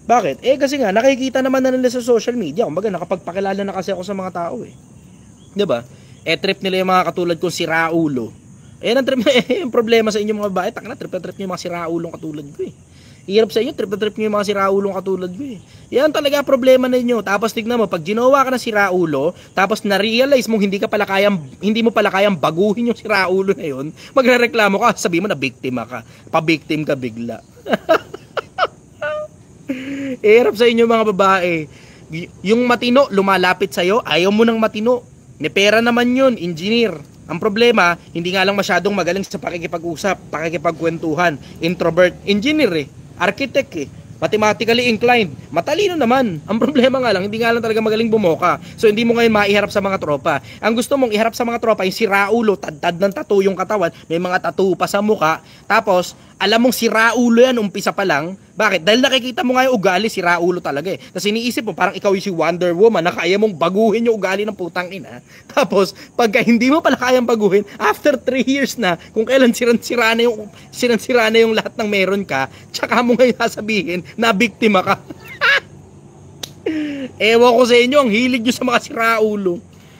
Bakit? Kasi nga nakikita naman na nila sa social media. Kumbaga nakapagpakilala na kasi ako sa mga tao eh. 'Di ba? Trip nila yung mga katulad kong siraulo. Ayan ang trip yung problema sa inyo mga babae. Trip na trip nyo yung mga siraulong katulad ko eh. Hirap sa inyo, trip na trip nyo yung mga siraulong katulad ko eh. Yan talaga problema ninyo. Tapos tignan mo, pag ginawa ka ng siraulo, tapos na-realize mong hindi mo pala kayang baguhin yung siraulo na yun, magrereklamo ka, sabi mo na biktima ka. Pa-victim ka bigla. Hirap sa inyo mga babae. Yung matino, lumalapit sa'yo, ayaw mo ng matino. May pera naman yun, engineer. Ang problema, hindi nga lang masyadong magaling sa pakikipag-usap, pakikipagkwentuhan. Introvert, engineer eh. Architect eh. Mathematically inclined. Matalino naman. Ang problema nga lang, hindi nga lang talaga magaling bumoka. So hindi mo ngayon maiharap sa mga tropa. Ang gusto mong iharap sa mga tropa, yung siraulo, tad-tad ng tattoo yung katawan, may mga tattoo pa sa muka. Tapos, alam mong siraulo yan, umpisa pa lang. Bakit? Dahil nakikita mo nga yung ugali, siraulo talaga eh. Tapos iniisip mo, parang ikaw yung si Wonder Woman na kaya mong baguhin yung ugali ng putang ina. Tapos, pagka hindi mo pala kayang baguhin, after 3 years na, kung kailan siran-sira na yung lahat ng meron ka, tsaka mo ngayon sasabihin na biktima ka. Ewan ko sa inyo, ang hilig nyo sa mga siraulo.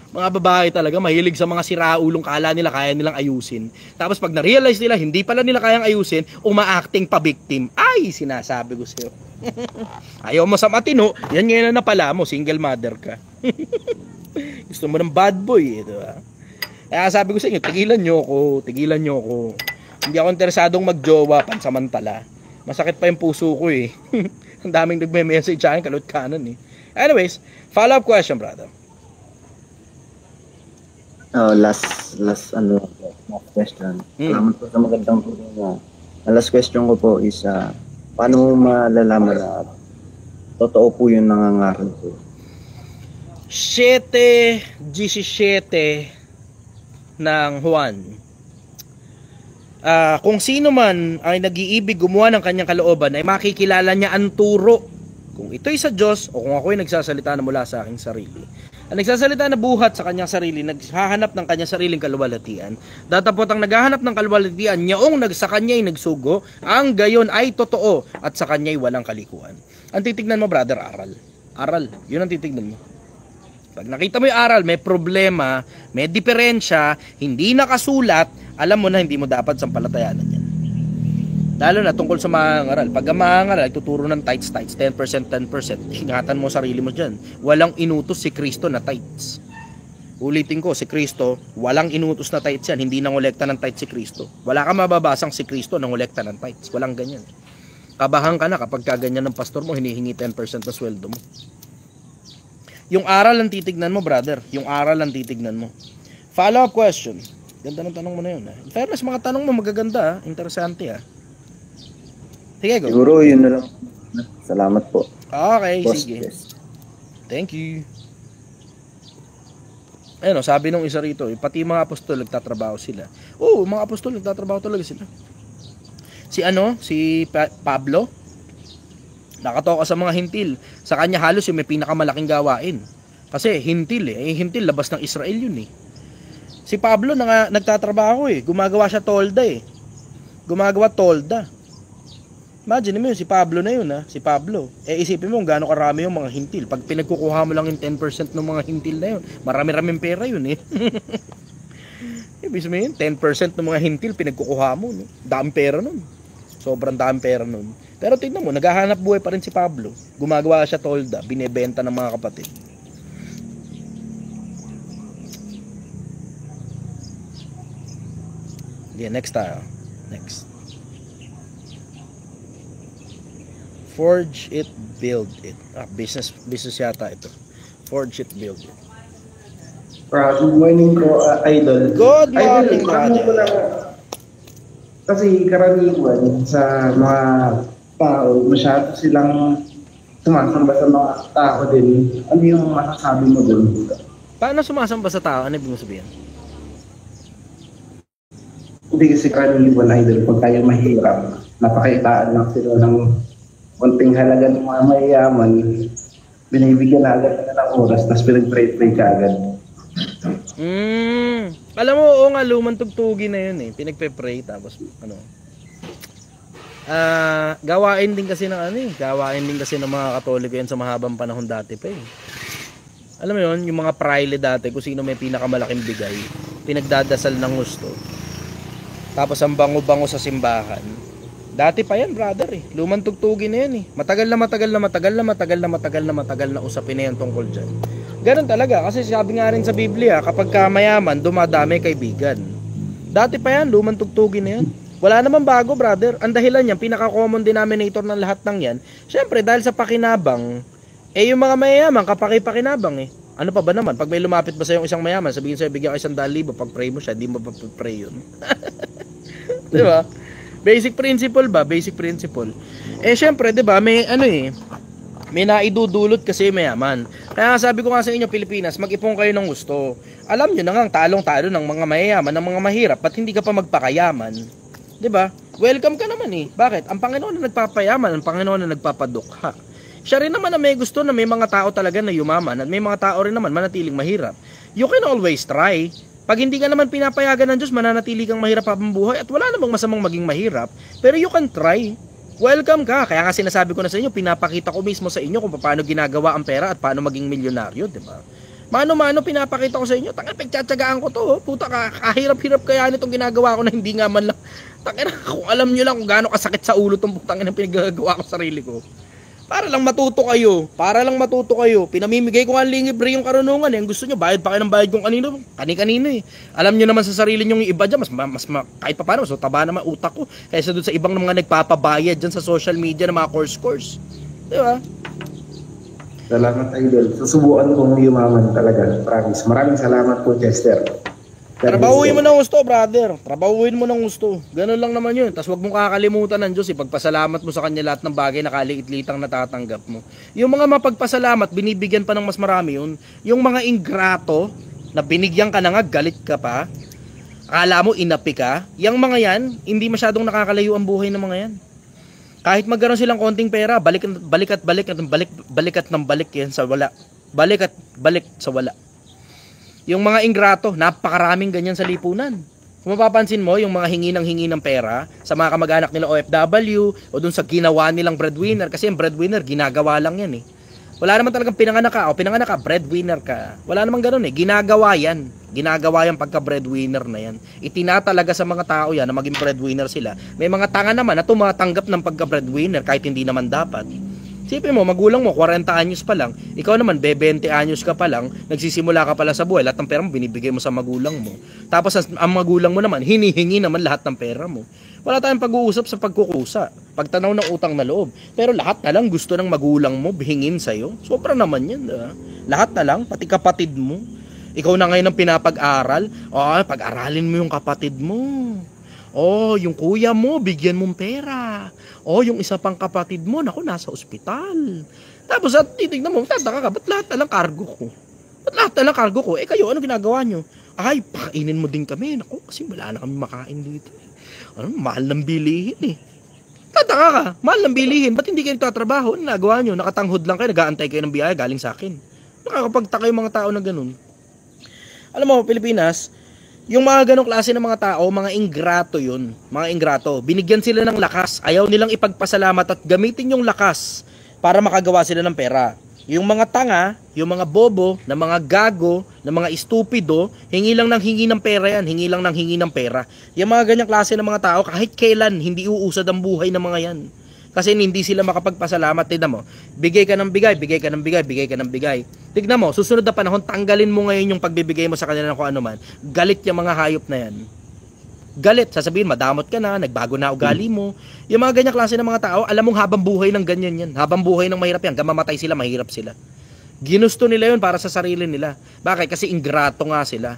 Mga babae talaga, mahilig sa mga siraulong kala nila kaya nilang ayusin. Tapos pag na-realize nila, hindi pala nila kayang ayusin, uma-acting pa-victim. Ay, sinasabi ko sa'yo. Ayaw mo sa matino, yan ngayon na pala mo, single mother ka. Gusto mo ng bad boy, diba? Kaya sabi ko sa inyo, tigilan nyo ako. Hindi ako interesadong magjowa pansamantala. Masakit pa yung puso ko eh. Ang daming nagme-message sa akin, kalot kanan eh. Anyways, follow-up question, brother.
Last question. Salamat po sa magandang tulong niya. Last question ko po is, paano mo malalaman na totoo po yung nangangaral ko?
7:17 ng Juan. Kung sino man ay nag-iibig gumawa ng kanyang kalooban ay makikilala niya ang turo. Kung ito'y sa Diyos o kung ako'y nagsasalita na mula sa aking sarili. Ang nagsasalita na buhat sa kanyang sarili, naghahanap ng kanyang sariling kaluwalhatian. Datapot ang naghahanap ng kaluwalhatian, niyaong sa kanya'y nagsugo, ang gayon ay totoo at sa kanya'y walang kalikuan. Ang titignan mo, brother, aral. Aral, yun ang titignan mo. Pag nakita mo yung aral, may problema, may diferensya, hindi nakasulat, alam mo na hindi mo dapat sampalatayanan yan. Lalo na tungkol sa mangangaral. Pag ang mangangaral, tuturo ng tithes, 10%, 10%. Ingatan mo sarili mo dyan. Walang inutos si Kristo na tithes. Ulitin ko, si Kristo, walang inutos na tithes yan. Hindi nangolekta ng tithes si Kristo. Wala ka mababasang si Kristo nangolekta ng tithes. Walang ganyan. Kabahan ka na kapag kaganyan ng pastor mo, hinihingi 10% na sweldo mo. Yung aral ang titignan mo, brother. Yung aral ang titignan mo. Follow-up question. Ganda ng tanong mo na yun. In fairness, mga tanong mo magaganda. Interesante ah. Sige, go.
Siguro yun na lang. Salamat po.
Okay,
Boss,
sige.
yes.
Thank you. Ayun, sabi nung isa rito, pati mga apostol nagtatrabaho sila. Oo, mga apostol nagtatrabaho talaga sila. Si Pablo, nakatoka sa mga hintil. Sa kanya halos yung may pinakamalaking gawain. Kasi hintil hintil labas ng Israel yun eh. Si Pablo nagtatrabaho gumagawa siya tolda gumagawa tolda. Imagine mo yun, si Pablo na yun, ha? Si Pablo. Isipin mo kung gaano karami yung mga hintil. Pag pinagkukuha mo lang yung 10% ng mga hintil na yun, marami-raming pera yun, eh. Ibig sabihin, 10% ng mga hintil pinagkukuha mo, no? Daming pera nun. Sobrang daming pera nun. Pero tignan mo, naghahanap buhay pa rin si Pablo. Gumagawa siya tolda, binebenta ng mga kapatid. Yeah, next tayo. Next. Forge it, build it. Business yata ito. Forge it, build it.
Good morning ko, Idol.
Good morning,
Idol. Kasi karaniwan sa mga tao, masyado silang sumasamba sa mga tao din. Ano yung masasabi mo dun?
Paano sumasamba sa tao? Ano ibig mo sabihin?
Hindi kasi karaniwan, Idol, pag tayo mahirap, napakaitaan lang sila ng konting halaga ng mga mayayaman, binibigyan na agad ng oras, tapos pinag-pray-pray ka agad.
Alam mo, oo nga, lumang tugtugin na yun eh. Pinagpe-pray, tapos ano. Gawain din kasi ng ano eh. Gawain din kasi ng mga Katoliko yan sa mahabang panahon dati pa eh. Alam mo yun, yung mga praile dati, kung sino may pinakamalaking bigay, pinagdadasal ng gusto. Tapos ang bango-bango sa simbahan. Dati pa yan, brother eh. Lumang tugtugin na yan eh. Matagal na usapin na yan tungkol dyan. Ganun talaga, kasi sabi nga rin sa Biblia, kapag ka mayaman, dumadami kaibigan. Dati pa yan, lumang tugtugin na yan. Wala naman bago, brother. Ang dahilan yan, pinaka-common denominator ng lahat ng yan, syempre dahil sa pakinabang, yung mga mayayaman, kapaki-pakinabang eh. Ano pa ba naman? Pag may lumapit ba sa yung isang mayaman, sabihin sa'yo, bigyan ka 100,000, pag pray mo siya, di mo ba pray yun? Diba? Basic principle ba? Basic principle. Syempre, 'di ba, may ano eh, may naidudulot kasi mayaman. Kaya sabi ko nga sa inyo, Pilipinas, mag-ipon kayo ng gusto. Alam niyo na nga, talong-talo ng mga mayayaman, ng mga mahirap, ba't hindi ka pa magpakayaman? 'Di ba? Welcome ka naman eh. Bakit? Ang Panginoon na nagpapayaman, ang Panginoon na nagpapadukha. Siya rin naman na may gusto na may mga tao talaga na yumaman at may mga tao rin naman manatiling mahirap. You can always try. Pag hindi ka naman pinapayagan ng Diyos, mananatili kang mahirap habang buhay at wala namang masamang maging mahirap. Pero you can try. Welcome ka. Kaya nga sinasabi ko na sa inyo, pinapakita ko mismo sa inyo kung paano ginagawa ang pera at paano maging milyonaryo, di ba? Mano-mano pinapakita ko sa inyo. Tanga, pagtsatsagaan ko to. Puta ka, kahirap-hirap kaya nitong ginagawa ko na hindi nga man lang. Tanga, kung alam nyo lang kung gaano kasakit sa ulo tong putangin ng pinagagawa ko sa sarili ko. Para lang matuto kayo. Pinamimigay ko nga libre yung karunungan eh. Ang gusto nyo, bayad pa kayo ng bayad kung kanino. Kani-kanino eh. Alam nyo naman sa sarili nyo yung iba dyan, kahit pa paano, so taba naman utak ko. Kaysa doon sa ibang mga nagpapabayad dyan sa social media ng mga course. Di ba?
Salamat, Idol. Susubukan kong yumaman talaga. Promise. Maraming salamat po, Chester.
Trabahuin mo ng gusto, brother. Trabahuin mo ng gusto. Ganun lang naman yun. Tapos wag mong kakalimutan ng Diyos. Ipagpasalamat mo sa Kanya lahat ng bagay na kaliit-litang natatanggap mo. Yung mga mapagpasalamat, binibigyan pa ng mas marami yun. Yung mga ingrato, na binigyan ka na nga, galit ka pa. Akala mo, inapi ka. Yung mga yan, hindi masyadong nakakalayo ang buhay ng mga yan. Kahit magkaroon silang konting pera, balik yan sa wala. Balik sa wala. Yung mga ingrato, napakaraming ganyan sa lipunan. Kung mapapansin mo, yung mga hingi ng pera sa mga kamag-anak nila OFW o dun sa ginawa nilang breadwinner, kasi yung breadwinner, ginagawa lang yan eh. Wala naman talagang pinanganak ka, breadwinner ka. Wala naman ganun eh, ginagawa yan pagka-breadwinner na yan. Itinatalaga sa mga tao yan na maging breadwinner sila. May mga tanga naman na tumatanggap ng pagka-breadwinner kahit hindi naman dapat. Sipin mo, magulang mo, 40 anyos pa lang, ikaw naman, 20 anyos ka pa lang, nagsisimula ka pala sa buhay, lahat ng pera mo binibigay mo sa magulang mo. Tapos ang magulang mo naman, hinihingi naman lahat ng pera mo. Wala tayong pag-uusap sa pagkukusa, pagtanaw ng utang na loob. Pero lahat na lang gusto ng magulang mo, hingin sa'yo. Sobra naman yan, diba? Lahat na lang, pati kapatid mo. Ikaw na ngayon ang pinapag-aral, pag-aralin mo yung kapatid mo. Yung kuya mo, bigyan mong pera. Yung isa pang kapatid mo, naku, nasa ospital. Tapos at titignan mo, tataka ka, ba't lahat na lang kargo ko? Kayo, ano ginagawa nyo? Pakainin mo din kami. Naku, kasi wala na kami makain dito. Mahal ng bilihin eh. Tataka ka, mahal ng bilihin. Ba't hindi kayo nagtatrabaho? Ano nagawa nyo? Nakatanghod lang kayo, nag-aantay kayo ng biyaya galing sa akin. Nakakapagtaka yung mga tao na ganun. Alam mo, Pilipinas, Yung mga ganong klase ng mga tao, mga ingrato yun. Mga ingrato. Binigyan sila ng lakas. Ayaw nilang ipagpasalamat at gamitin yung lakas para makagawa sila ng pera. Yung mga tanga, yung mga bobo, na mga gago, na mga estupido, hingi lang ng hingi ng pera yan. Hingi lang ng hingi ng pera. Yung mga ganyang klase ng mga tao, kahit kailan, hindi uusad ang buhay ng mga yan. Kasi hindi sila makapagpasalamat. Tignan mo, bigay ka ng bigay, bigay ka ng bigay, bigay ka ng bigay. Tignan mo, susunod na panahon, tanggalin mo ngayon yung pagbibigay mo sa kanila ng kung ano man. Galit yung mga hayop na yan. Galit, sasabihin, madamot ka na, nagbago na ugali mo. Yung mga ganyang klase ng mga tao, alam mong habang buhay ng ganyan yan. Habang buhay ng mahirap yan, hanggang mamatay sila, mahirap sila. Ginusto nila yun para sa sarili nila. Bakit? Kasi ingrato nga sila.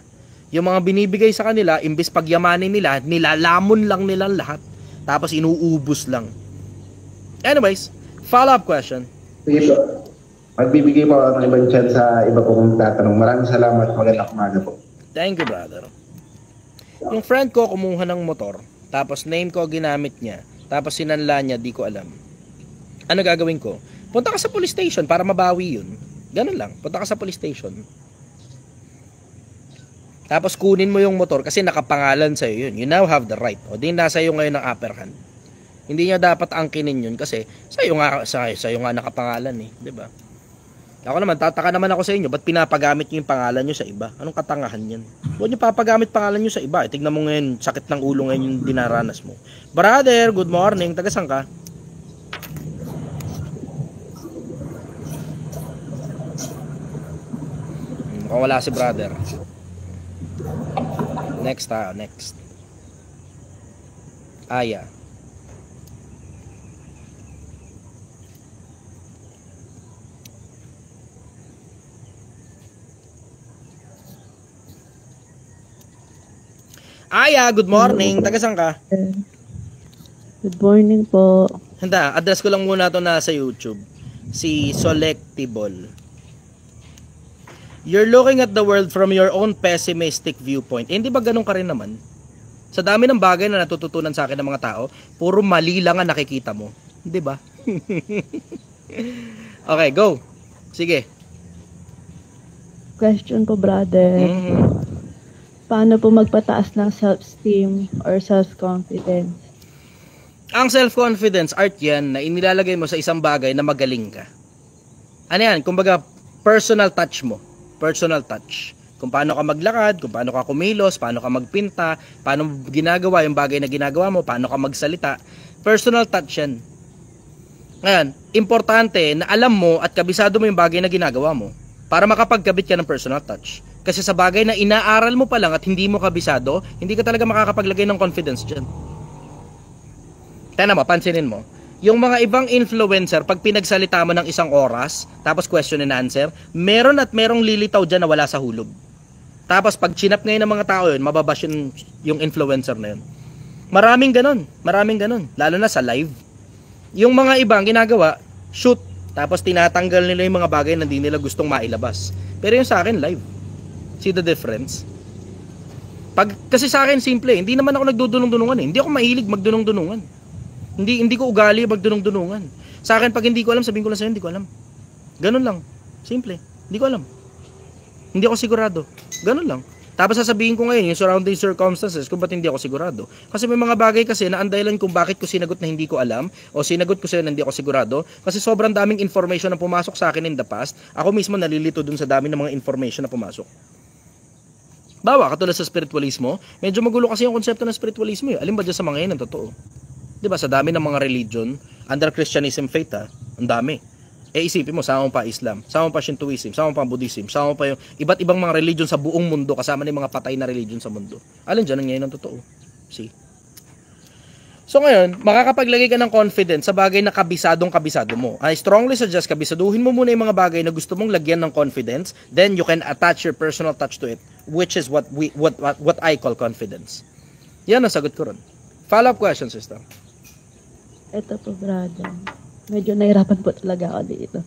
Yung mga binibigay sa kanila, imbis pagyamanin nila, nilalamon lang nila lahat. Tapos inuubos lang. Anyways, follow-up question.
Sige po. Magbibigay po ako ng ibang chance sa iba po kong tatanong. Maraming salamat. Magandang umaga po.
Thank you, brother. Yung friend ko kumuha ng motor, tapos name ko ginamit niya, tapos sinanla niya, di ko alam. Ano gagawin ko? Punta ka sa police station para mabawi yun. Ganun lang. Punta ka sa police station. Tapos kunin mo yung motor kasi nakapangalan sa'yo yun. You now have the right. O di nasa iyo ngayon ng upper hand. Hindi niya dapat angkinin yun kasi sa'yo nga nakapangalan eh. Diba? Ako naman, tataka naman ako sa inyo, ba't pinapagamit niyo yung pangalan niyo sa iba? Anong katangahan yan? Huwag niyo papagamit pangalan niyo sa iba. Tignan mo ngayon, sakit ng ulo ngayon yung dinaranas mo. Brother, good morning. Taga saan ka? Mukhang wala si brother. Next tayo, next. Aya. Aya, good morning. Taga saan ka?
Good morning po.
Handa, address ko lang muna to na sa YouTube. Si Selectable. You're looking at the world from your own pessimistic viewpoint. Eh, hindi ba ganun ka rin naman? Sa dami ng bagay na natututunan sa akin ng mga tao, puro mali lang ang nakikita mo. Hindi ba? Okay, go. Sige.
Question po, brother. Paano po magpataas ng self-esteem or self-confidence?
Ang self-confidence, art yan, na inilalagay mo sa isang bagay na magaling ka. Ano yan? Kumbaga, personal touch mo. Personal touch. Kung paano ka maglakad, kung paano ka kumilos, paano ka magpinta, paano ginagawa yung bagay na ginagawa mo, paano ka magsalita. Personal touch yan. Ngayon, importante na alam mo at kabisado mo yung bagay na ginagawa mo para makapagkabit ka ng personal touch. Kasi sa bagay na inaaral mo pa lang at hindi mo kabisado, hindi ka talaga makakapaglagay ng confidence dyan. Tena mo, pansinin mo. Yung mga ibang influencer, pag pinagsalita mo ng isang oras, tapos question and answer, meron at merong lilitaw dyan na wala sa hulog. Tapos pag chinap ngayon ng mga tao yun, mababash yung influencer na yun. Maraming ganun. Lalo na sa live. Yung mga ibang ginagawa, shoot. Tapos tinatanggal nila yung mga bagay na hindi nila gustong mailabas. Pero yung sa akin, live. See the difference? Kasi sa akin, simple. Hindi naman ako nagdudunong-dunungan eh. Hindi ako mahilig magdunong-dunungan. Hindi ko ugali magdunong-dunungan. Sa akin, pag hindi ko alam, sabihin ko lang sa'yo, hindi ko alam. Ganun lang. Simple. Hindi ko alam. Hindi ako sigurado. Ganun lang. Tapos sasabihin ko ngayon, yung surrounding circumstances, kung ba't hindi ako sigurado. Kasi may mga bagay kasi na ang dahilan kung bakit ko sinagot na hindi ko alam, o sinagot ko sa'yo na hindi ako sigurado, kasi sobrang daming information na pumasok sa akin in the past, ako mismo nalilito dun sa dami ng mga information na pumasok. Bawa, katulad sa spiritualismo, medyo magulo kasi yung konsepto ng spiritualismo. Alin ba dyan sa mga yan ang totoo? Diba, sa dami ng mga religion, under Christianism faith ang dami. Eh isipin mo, sama mo pa Islam, sama mo pa Shintoism, sama mo pa Buddhism, sama mo pa yung iba't ibang mga religion sa buong mundo, kasama na yung mga patay na religion sa mundo. Alin dyan ang ngayon ang totoo? See? So ngayon, makakapaglagay ka ng confidence sa bagay na kabisado mo. I strongly suggest kabisaduhin mo muna yung mga bagay na gusto mong lagyan ng confidence, then you can attach your personal touch to it, which is what I call confidence. Yan ang sagot ko ron. Follow-up question, sister.
Ito po, brother. Medyo nahirapan po talaga ako dito.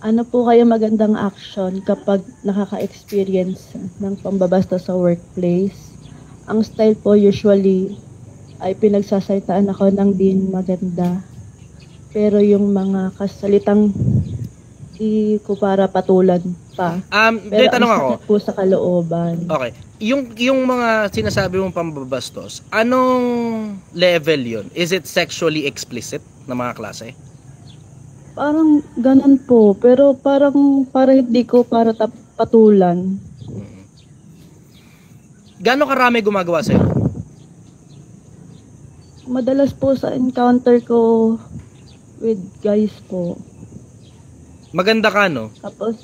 Ano po kaya magandang action kapag nakaka-experience ng pambabasta sa workplace? Ang style po usually ay pinagsasalitaan ako ng din maganda. Pero yung mga kasalitang Hindi ko para patulan pa.
Pero tanong ako.
Sakit po sa kalooban.
Okay. Yung mga sinasabi mong pambabastos, anong level yun? Is it sexually explicit na mga klase?
Parang ganun po. Pero para hindi ko para patulan.
Gaano karami gumagawa sa'yo?
Madalas po sa encounter ko with guys po.
Maganda ka, no?
Tapos,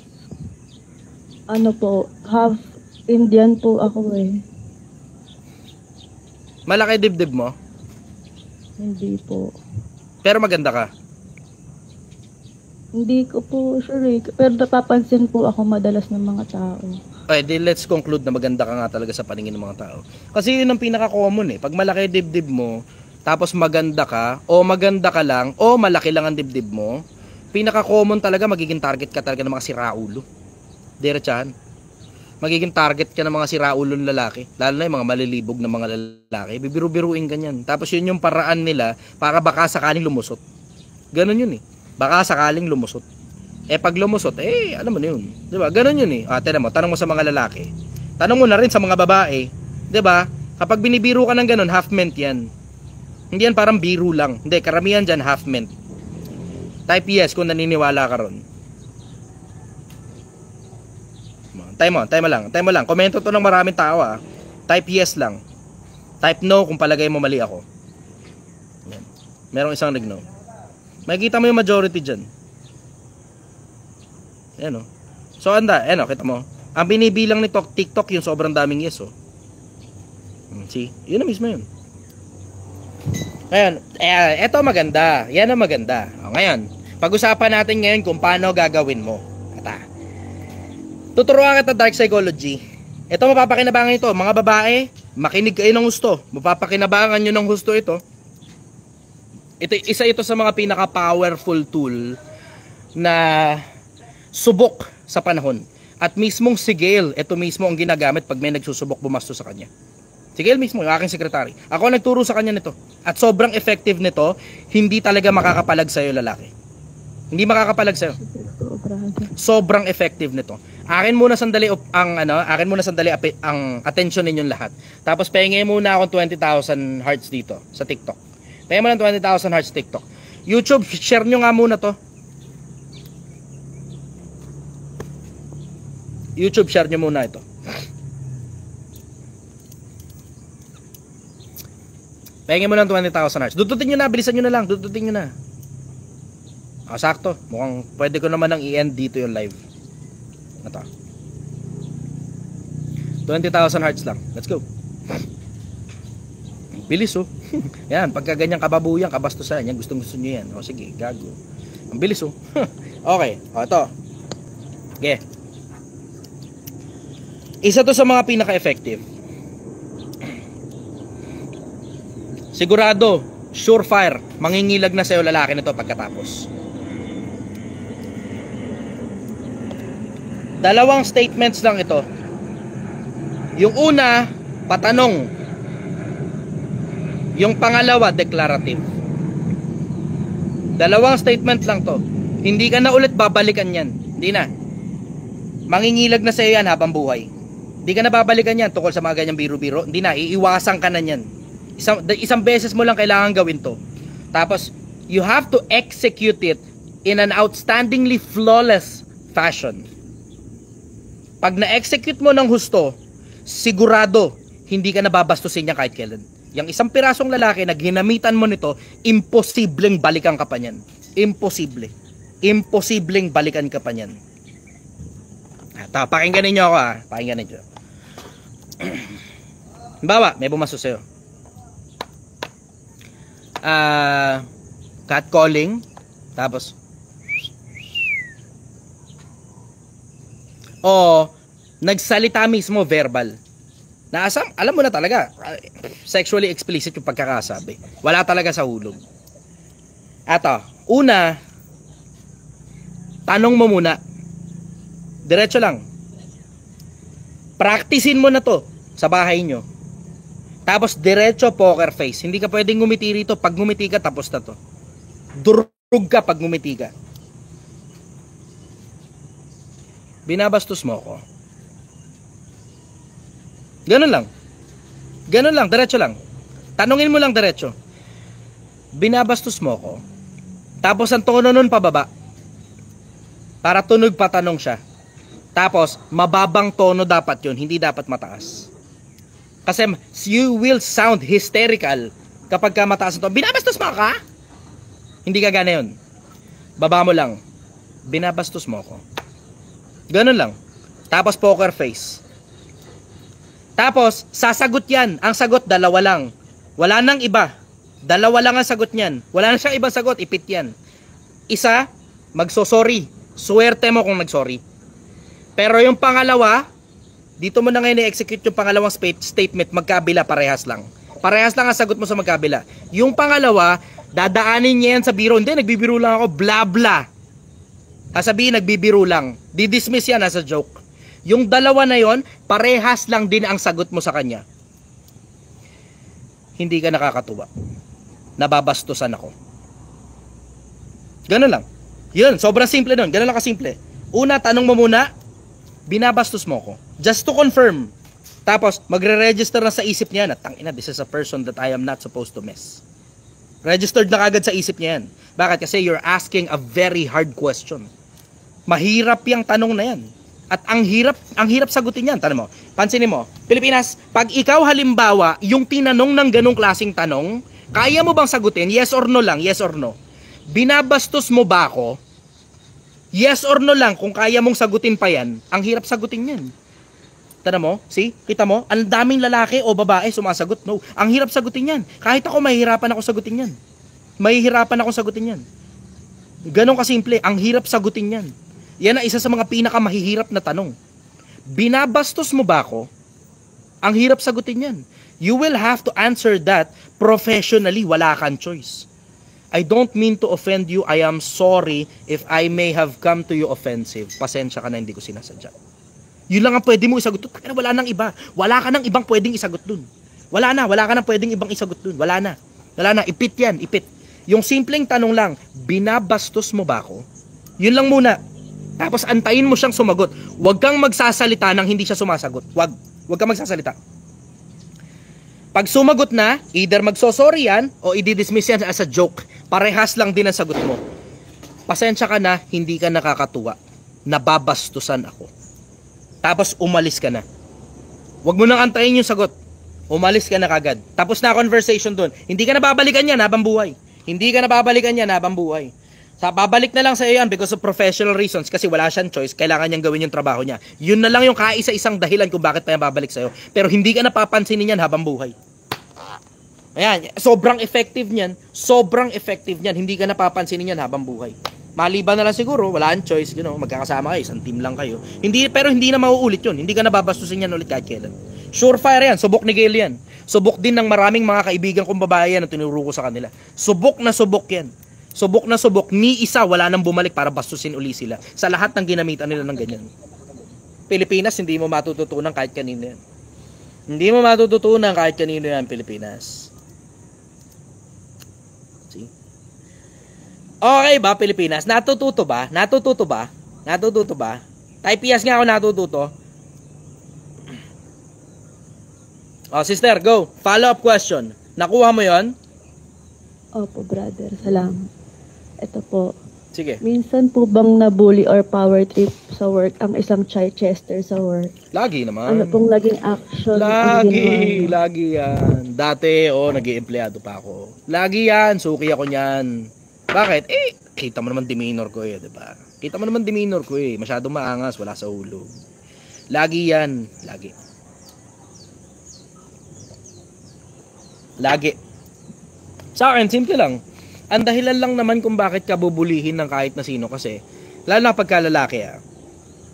po, half Indian po ako eh.
Malaki dibdib mo?
Hindi po.
Pero maganda ka?
Hindi ko po sure eh. Pero napapansin po ako madalas ng mga tao.
Okay, then let's conclude na maganda ka nga talaga sa paningin ng mga tao. Kasi yun ang pinaka-common eh. Pag malaki dibdib mo, tapos maganda ka, o maganda ka lang, o malaki lang ang dibdib mo, pinaka-common talaga, magiging target ka talaga ng mga siraulo. Diretsahan. Magiging target ka ng mga siraulong lalaki. Lalo na yung mga malilibog na mga lalaki. Bibiru-biruin ganyan. Tapos yun yung paraan nila para baka sakaling lumusot. Ganon yun eh. Baka sakaling lumusot. Pag lumusot, alam mo na yun. Diba? Ganon yun eh. Tignan mo, tanong mo sa mga lalaki. Tanong mo na rin sa mga babae. Diba? Kapag binibiro ka ng ganon, half ment yan. Hindi yan parang biro lang. Hindi, karamihan dyan half ment. Type yes kung naniniwala ka ron. Time mo lang. Komento to ng maraming tao ah. Type yes lang. Type no kung palagay mo mali ako. Yan. Merong isang nag-no. Makikita mo yung majority dyan. Ayan o. So kita mo. Ang binibilang nito TikTok yung sobrang daming yes oh. See? Yun na mismo yun. Ngayon, eto maganda. Yan ang maganda. Ngayon, pag-usapan natin ngayon kung paano gagawin mo. Tuturuan kita dark psychology. Ito mapapakinabangan ito. Mga babae, makinig kayo ng gusto. Mapapakinabangan nyo ng gusto ito. Isa ito sa mga pinaka-powerful tool na subok sa panahon. At mismong si Gail, ito mismo ang ginagamit pag may nagsusubok bumasto sa kanya. Si Gail mismo, yung aking sekretary. Ako nagturo sa kanya nito. At sobrang effective nito, hindi talaga makakapalag sa'yo lalaki. Hindi makakapalag sa'yo. Sobrang effective nito. Akin muna sandali ang attention ninyong lahat. Tapos pahingin muna akong 20,000 hearts dito sa TikTok. Pahingin mo ng 20,000 hearts TikTok. YouTube, share nyo nga muna to. YouTube, share nyo muna ito. Pahingin mo ng 20,000 hearts. Dudutin nyo na, bilisan nyo na lang. Dudutin nyo na. Sakto. Mukhang pwede ko naman nang i-end dito yung live. Ito. 20,000 hearts lang. Let's go. Bilis oh. Yan, pagka ganyan kababuyan, kabastusan, yan, gustong gusto nyo yan. O sige, gago. Ang bilis oh. Okay, ito. Okay. Isa to sa mga pinaka-effective. Sigurado, surefire, mangingilag na sa'yo lalaki nito pagkatapos. Dalawang statements lang ito. Yung una, patanong. Yung pangalawa, declarative. Dalawang statement lang to. Hindi ka na ulit babalikan yan. Hindi na. Mangingilag na sa'yo yan habang buhay. Hindi ka na babalikan yan tungkol sa mga ganyang biro-biro. Hindi na, iiwasan ka na yan. Isang beses mo lang kailangan gawin to. Tapos, you have to execute it in an outstandingly flawless fashion. Pag na-execute mo ng husto, sigurado, hindi ka nababastusin niya kahit kailan. Yung isang pirasong lalaki na ginamitan mo nito, imposibleng balikan ka pa niyan. Imposible. Imposibleng balikan ka pa niyan. Pakinggan ninyo ako ha. Pakinggan ninyo. Bawa, may bumasto sa'yo. Catcalling, tapos nagsalita mismo verbal. Alam mo na talaga, sexually explicit yung pagkakasabi. Wala talaga sa hulog. Eto, una, tanong mo muna. Diretso lang. Practicein mo na to sa bahay nyo. Tapos diretso poker face. Hindi ka pwedeng ngumiti rito. Pag ngumiti ka, tapos na to. Durug ka pag ngumiti ka. Binabastos mo ko. Ganun lang. Ganun lang, diretso lang. Tanungin mo lang diretso. Binabastos mo ko. Tapos ang tono nun pababa. Para tunog pa tanong siya. Tapos, mababang tono dapat yun, hindi dapat mataas. Kasi you will sound hysterical kapag ka mataas ito. Binabastos mo ka? Hindi ka gana yun. Baba mo lang. Binabastos mo ko. Ganun lang. Tapos poker face. Tapos, sasagot yan. Ang sagot, dalawa lang. Wala nang iba. Dalawa lang ang sagot niyan. Wala na siyang ibang sagot, ipit yan. Isa, magsosorry. Swerte mo kung nagsorry. Pero yung pangalawa, dito mo na ngayon i-execute yung pangalawang statement, magkabila, parehas lang. Parehas lang ang sagot mo sa magkabila. Yung pangalawa, dadaanin niya yan sa biro. Hindi, nagbibiro lang ako, bla bla. Sasabihin, nagbibiro lang. Didismiss yan as a joke. Yung dalawa na yon, parehas lang din ang sagot mo sa kanya. Hindi ka nakakatuwa. Nababastusan ako. Ganun lang. Yun, sobrang simple nun. Ganun lang kasimple. Una, tanong mo muna, binabastos mo ko. Just to confirm. Tapos, magre-register na sa isip niya na, tangina, this is a person that I am not supposed to mess. Registered na kagad sa isip niya yan. Bakit? Kasi you're asking a very hard question. Mahirap yung tanong na yan. At ang hirap sagutin yan. Tanong mo, pansinin mo, Pilipinas, pag ikaw halimbawa, yung tinanong ng ganong klaseng tanong, kaya mo bang sagutin? Yes or no lang, yes or no. Binabastos mo ba ako? Yes or no lang, kung kaya mong sagutin pa yan, ang hirap sagutin yan. Tanda mo? See? Kita mo? Ang daming lalaki o babae sumasagot. No. Ang hirap sagutin yan. Kahit ako, mahihirapan ako sagutin yan. Mahihirapan ako sagutin yan. Ganon kasimple. Ang hirap sagutin yan. Yan ang isa sa mga pinakamahihirap na tanong. Binabastos mo ba ako? Ang hirap sagutin yan. You will have to answer that professionally. Wala kang choice. I don't mean to offend you. I am sorry if I may have come to you offensive. Pasensya ka na, hindi ko sinasadya. Yun lang ang pwede mo isagot dun. Wala nang iba. Wala ka nang ibang pwedeng isagot dun. Wala ka nang pwedeng ibang isagot dun. Wala na. Ipit yan, ipit. Yung simpleng tanong lang, binabastos mo ba ako? Yun lang muna. Tapos antayin mo siyang sumagot. Huwag kang magsasalita nang hindi siya sumasagot. Huwag kang magsasalita. Pag sumagot na, either magsosorry yan o i-dismiss yan as a joke. Parehas lang din ang sagot mo. Pasensya ka na, hindi ka nakakatuwa. Nababastusan ako. Tapos umalis ka na. Huwag mo nang antayin yung sagot. Umalis ka na kagad. Tapos na conversation doon. Hindi ka na babalikan yan habang buhay. Hindi ka na babalikan yan habang buhay. Babalik na lang sa iyo yan because of professional reasons. Kasi wala siyang choice. Kailangan niyang gawin yung trabaho niya. Yun na lang yung kaisa-isang dahilan kung bakit pa yan babalik sa iyo. Pero hindi ka na papansinin yan habang buhay. Ayan. Sobrang effective niyan. Sobrang effective niyan. Hindi ka na papansinin yan habang buhay. Maliban na lang siguro, wala ang choice, magkakasama kayo, isang team lang kayo. Pero hindi na mauulit yun. Hindi ka na babastusin yan ulit kahit kailan. Surefire yan, subok ni Gail yan. Subok din ng maraming mga kaibigan kong babae yan na tinuro ko sa kanila. Subok na subok yan. Subok na subok, ni isa wala nang bumalik para bastusin uli sila. Sa lahat ng ginamitan nila ng ganyan. Pilipinas, hindi mo matututunan kahit kanino yan. Hindi mo matututunan kahit kanino yan, Pilipinas. Okay ba, Pilipinas? Natututo ba? Type yes nga ako natututo. Sister, go. Follow-up question. Nakuha mo yon?
Opo, brother. Salamat. Ito po.
Sige.
Minsan po bang nabully or power trip sa work ang isang Chichester sa work?
Lagi naman.
Ano pong naging action?
Lagi yan. Dati, nag-i-empleyado pa ako. Lagi yan. Suki ako niyan. Bakit? Kita mo naman demeanor ko diba? Kita mo naman demeanor ko Masyadong maangas, wala sa ulo. Lagi yan. Lagi. Sa akin, simple lang. Ang dahilan lang naman kung bakit ka bubulihin ng kahit na sino kasi, lalo na pagka lalaki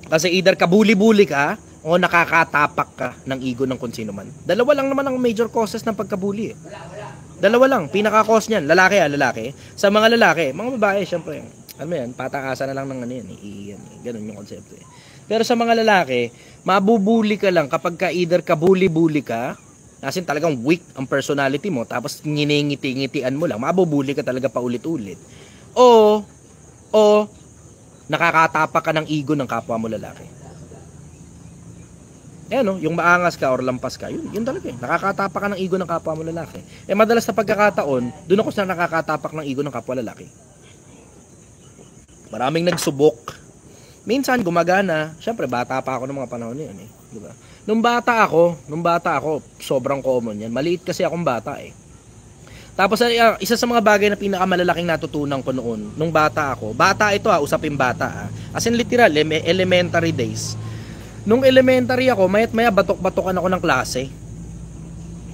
Kasi either kabuli-buli ka o nakakatapak ka ng ego ng kung sino man. Dalawa lang naman ang major causes ng pagkabuli Dalawa lang, pinaka-cause niyan, lalaki. Sa mga lalaki, mga babae, syempre, patakasan na lang ng ganun yung konsepto Pero sa mga lalaki, mabubuli ka lang kapag either kabuli-buli ka, kasi talagang weak ang personality mo, tapos nginingiti-ngitian mo lang, mabubuli ka talaga paulit-ulit. O nakakatapak ka ng ego ng kapwa mo lalaki. Yung maangas ka or lampas ka, yun talaga eh. Nakakatapak ka ng ego ng kapwa mo lalaki. Madalas na pagkakataon, doon ako sa nakakatapak ng ego ng kapwa lalaki. Maraming nagsubok. Minsan gumagana. Syempre, bata pa ako ng mga panahon na yun eh. Diba? Nung bata ako, sobrang common yan. Maliit kasi akong bata eh. Tapos isa sa mga bagay na pinakamalalaking natutunan ko noon, nung bata ako, bata ito usapin bata as in literal, elementary days. Nung elementary ako, mayat-maya batok-batokan ako ng klase.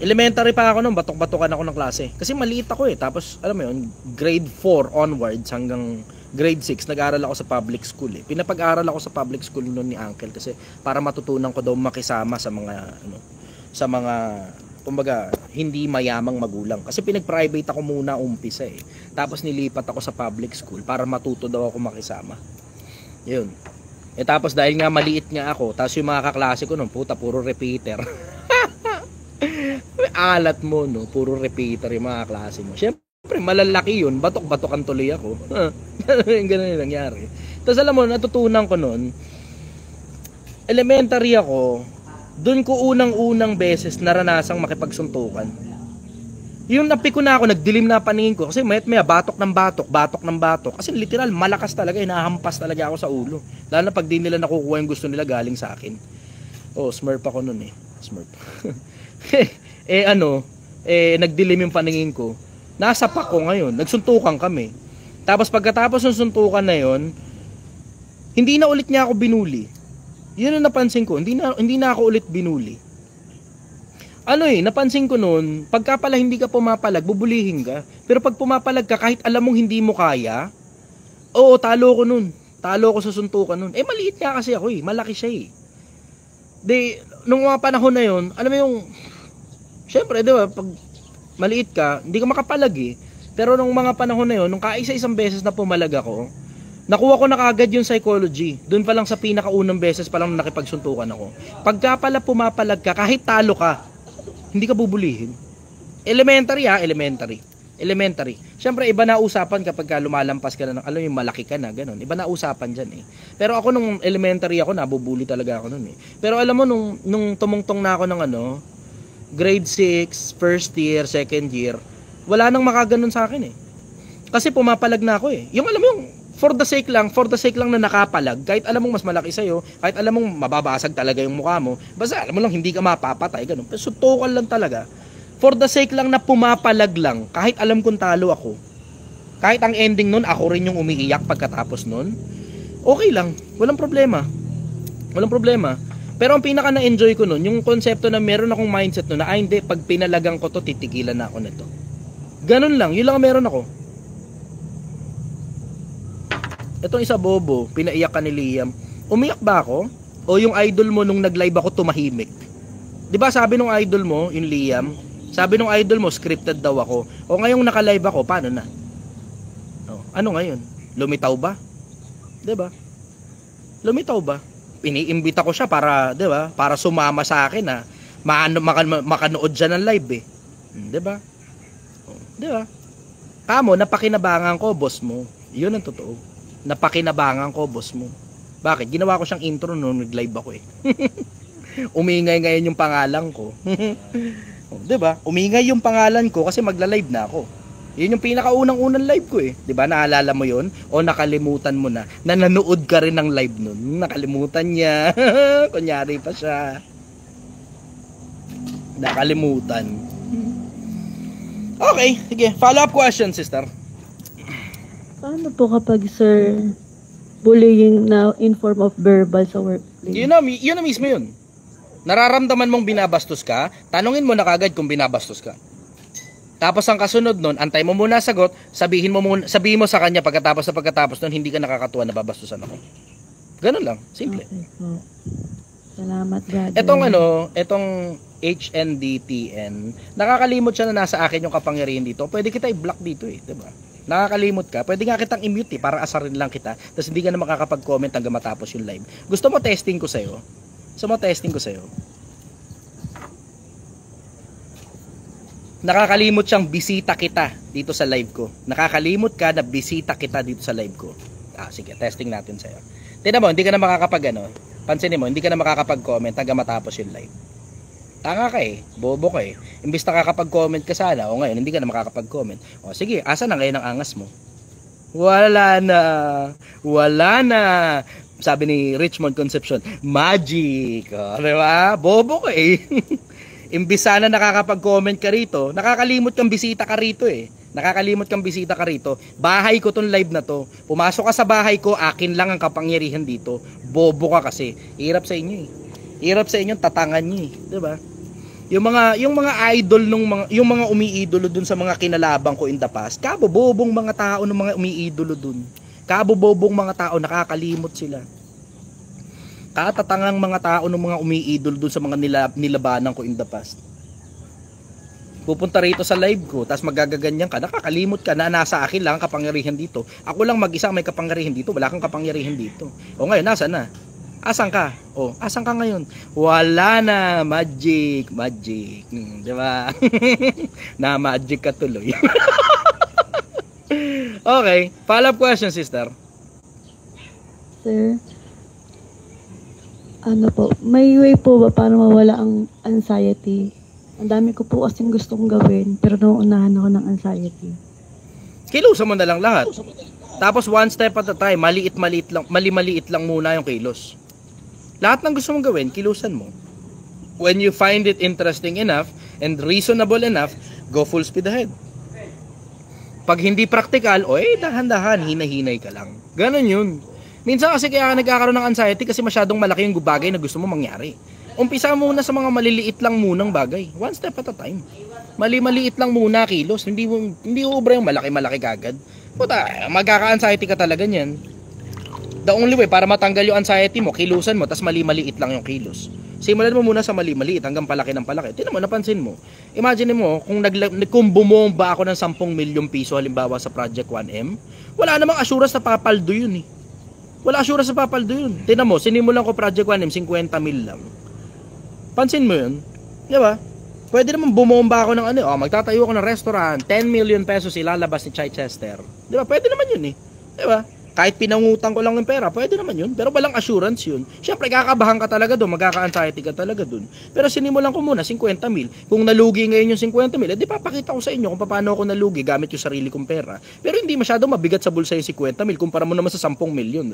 Elementary pa ako nung batok-batokan ako ng klase. Kasi maliit ako eh. Tapos, alam mo yun, grade 4 onwards hanggang grade 6, nag-aaral ako sa public school eh. Pinapag-aral ako sa public school noon ni Uncle kasi para matutunan ko daw makisama sa mga kumbaga, hindi mayamang magulang. Kasi pinag-private ako muna umpisa eh. Tapos nilipat ako sa public school para matuto daw ako makisama. Yun. Tapos dahil nga maliit nga ako, tapos yung mga kaklase ko nun, puta, puro repeater. Alat mo, no? Puro repeater yung mga klase mo. Siyempre, malalaki yun, batok-batokan tuloy ako. Ganun yung nangyari. Tapos alam mo, natutunan ko nun, elementary ako, dun ko unang-unang beses naranasang makipagsuntukan. Yung napiko na ako, nagdilim na paningin ko kasi mayat-maya batok ng batok. Kasi literal, malakas talaga, hinahampas talaga ako sa ulo. Lalo na pag di nila nakukuha yung gusto nila galing sa akin. Smurf ako nun eh. Smurf. Nagdilim yung paningin ko. Nasa pako ngayon, nagsuntukan kami. Tapos pagkatapos ng suntukan na yon, hindi na ulit niya ako binuli. Yun ang napansin ko, hindi na ako ulit binuli. Napansin ko noon, pagka pala hindi ka pumapalag, bubulihin ka. Pero pag pumapalag ka, kahit alam mong hindi mo kaya, talo ko noon. Talo ko sa suntukan noon. Maliit nga kasi ako eh, malaki siya eh. Nung mga panahon na yon, alam mo yung, syempre, di ba, pag maliit ka, hindi ka makapalag eh. Pero nung mga panahon na yon, nung kaisa-isang beses na pumalag ako, nakuha ko na kaagad yung psychology. Doon pa lang sa pinakaunang beses pa lang nakipagsuntukan ako. Pagka pala pumapalag ka, kahit talo ka, hindi ka bubulihin. Elementary. Siyempre, iba na usapan kapag lumalampas ka na, alam yung malaki ka na, ganun. Iba na usapan dyan eh. Pero ako nung elementary ako, nabubuli talaga ako nun eh. Pero alam mo, nung tumungtong na ako ng grade 6, first year, second year, wala nang makaganon sa akin eh. Kasi pumapalag na ako eh. Yung alam mo yung, for the sake lang na nakapalag, kahit alam mong mas malaki sa'yo, kahit alam mong mababasag talaga yung mukha mo, basta alam mo lang hindi ka mapapatay, ganun. Pero suntukan lang talaga. For the sake lang na pumapalag lang, kahit alam kong talo ako, kahit ang ending nun, ako rin yung umiiyak pagkatapos nun, okay lang, walang problema. Pero ang pinaka na-enjoy ko nun, yung konsepto na meron akong mindset nun, na hindi, pag pinalagang ko to, titigilan na ako nito. Ganun lang, yun lang meron ako. Itong isa bobo, pinaiyak ka ni Liam. Umiyak ba ako? O yung idol mo nung nag-live ako tumahimik? 'Di ba sabi nung idol mo, yung Liam, sabi nung idol mo scripted daw ako. O ngayong naka-live ako, paano na? Ano ngayon? Lumitaw ba? 'Di ba? Lumitaw ba? Iniimbita ko siya para, 'di ba? Para sumama sa akin na makanood siya ng live eh. 'Di ba? 'Di ba? Kamo napakinabangan ko, boss mo. 'Yun ang totoo. Napakinabangan ko, boss mo. Bakit? Ginawa ko siyang intro nung nag-live ako eh. Umingay ngayon yung pangalan ko. Diba? Umingay yung pangalan ko kasi magla-live na ako. Yun yung pinakaunang-unang live ko eh. Diba? Naalala mo yun? O nakalimutan mo na? Na nanood ka rin ng live nun. Nakalimutan niya. Kunyari pa siya. Nakalimutan. Okay, sige. Follow-up question, sister.
Paano po kapag, sir, bullying na in form of verbal sa workplace?
Yun na mismo yun. Nararamdaman mong binabastos ka, tanungin mo na kagad kung binabastos ka. Tapos ang kasunod nun, antay mo muna sagot, sabihin mo sa kanya pagkatapos nun, hindi ka nakakatuwa na babastusan ako. Ganun lang, simple.
Okay po. Salamat, God.
Etong HNDTN, nakakalimot siya na nasa akin yung kapangyarihan dito. Pwede kita i-block dito eh, 'di ba? Nakakalimot ka, pwede nga kitang i-mute eh, para asarin lang kita, tapos hindi ka na makakapag-comment hanggang matapos yung live. Gusto mo testing ko sa'yo? Nakakalimot siyang bisita kita dito sa live ko. Nakakalimot ka na bisita kita dito sa live ko. Sige, testing natin sa'yo. Tignan mo, hindi ka na Pansinin mo, hindi ka na makakapag-comment hanggang matapos yung live. Tanga ka eh, bobo ka eh. Imbis nakakapag-comment ka sana, o ngayon hindi ka na makakapag-comment. O sige, asa na ngayon ang angas mo? Wala na. Wala na. Sabi ni Richmond Concepcion, magic. O, diba? Bobo ka eh. Imbis sana nakakapag-comment ka rito, nakakalimot kang bisita ka rito eh. Nakakalimot kang bisita ka rito. Bahay ko tong live na to. Pumasok ka sa bahay ko, akin lang ang kapangyarihan dito. Bobo ka kasi. Hirap sa inyo eh. Hirap sa inyo, tatangan niyo eh. 'Di ba? Yung mga idol yung mga umiidolo dun sa mga kinalabang ko in the past. Kabobobong mga tao ng mga umiidolo dun. Kabobobong mga tao, nakakalimot sila. Katatangang mga tao ng mga umiidolo dun sa mga nilabanan ko in the past. Pupunta rito sa live ko, tapos magagaganyan ka, nakakalimot ka na nasa akin lang ang kapangyarihan dito. Ako lang mag-isa may kapangyarihan dito, wala kang kapangyarihan dito. O ngayon, nasa na? Asan ka? O, asan ka ngayon? Wala na, magic. Di ba? Na magic ka tuloy. Okay, follow-up question, sister.
Sir, ano po, may way po ba para mawala ang anxiety? Ang dami ko po kasing gustong gawin, pero nauunahan ako ng anxiety.
Kilusan mo na lang lahat. Tapos one step at a time, maliit lang muna yung kilos. Lahat ng gusto mong gawin, kilusan mo. When you find it interesting enough and reasonable enough, go full speed ahead. Pag hindi practical, dahan-dahan, hinahinay ka lang. Ganon yun. Minsan kasi kaya ka nagkakaroon ng anxiety kasi masyadong malaki yung bagay na gusto mo mangyari. Umpisa muna sa mga maliliit lang munang bagay. One step at a time. Maliit lang muna kilos. Hindi ubra yung malaki-malaki kagad. Puta, magkaka-anxiety ka talaga niyan. The only way para matanggal yung anxiety mo, kilusan mo, tas maliit lang yung kilos. Simulan mo muna sa maliit hanggang palaki ng palaki. Tingnan mo, napansin mo. Imagine mo, kung bumomba ako ng 10 milyong piso halimbawa sa Project 1M, wala namang assurance na papaldo yun eh. Wala assurance na papaldo yun. Tingnan mo, sinimulan ko Project 1M, 50 mil lang. Pansin mo yun? Di ba? Pwede naman bumomba ako ng magtatayo ako ng restaurant, 10 million pesos ilalabas ni Chichester. Di ba? Pwede naman yun eh. Di ba? Kahit pinangutang ko lang ng pera, pwede naman yun. Pero walang assurance yun. Siyempre, kakabahan ka talaga doon, magkaka-anxiety ka talaga doon. Pero sinimulan ko muna, 50 mil. Kung nalugi ngayon yung 50 mil, di papakita ko sa inyo kung paano ako nalugi gamit yung sarili kong pera. Pero hindi masyado mabigat sa bulsa yung 50 mil, kumpara mo naman sa 10 milyon.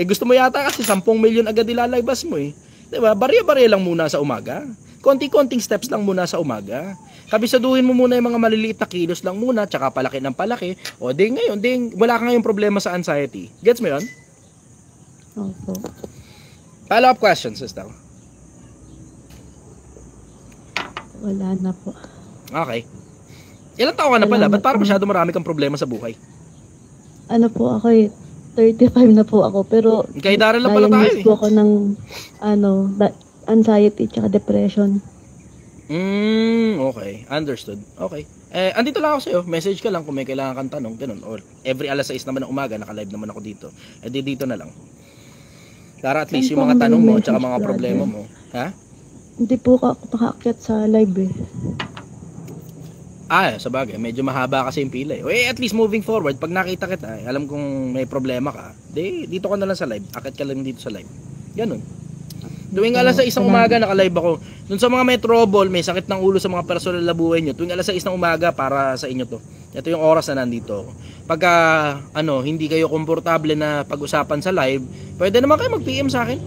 Gusto mo yata kasi 10 milyon agad ilalabas mo eh. Diba? Barya-barya lang muna sa umaga. Konting-konting steps lang muna sa umaga. Kabisaduhin mo muna yung mga maliliit na kilos lang muna, tsaka palaki ng palaki. O di ngayon, wala ka ngayong problema sa anxiety. Gets mo yun?
Opo.
Follow-up question, sister.
Wala na po.
Okay. Ilang taon ka na pala? Ba't parang masyado marami kang problema sa buhay?
Ano po ako 35 na po ako, pero
kay Daryl lang pala tayo eh.
po ako ng anxiety tsaka depression.
Okay. Understood. Okay. Andito lang ako sa'yo. Message ka lang kung may kailangan kang tanong. Ganun. Or every alas 6 naman ng umaga, naka-live naman ako dito. Dito na lang. Para at least yung mga tanong mo tsaka mga problema mo. Ha?
Hindi po ako makaakyat sa live eh.
Sa bagay. Medyo mahaba kasi yung pila eh. At least moving forward, pag nakita kita, alam kong may problema ka, dito ka na lang sa live. Akit ka lang dito sa live. Ganun. Tuwing alas 6 ng umaga, naka-live ako. Dun sa mga may trouble, may sakit ng ulo sa mga personal na buhay nyo, tuwing alas 6 ng umaga, para sa inyo to. Ito yung oras na nandito ako. Pagka, hindi kayo komportable na pag-usapan sa live, pwede naman kayo mag-PM sa akin.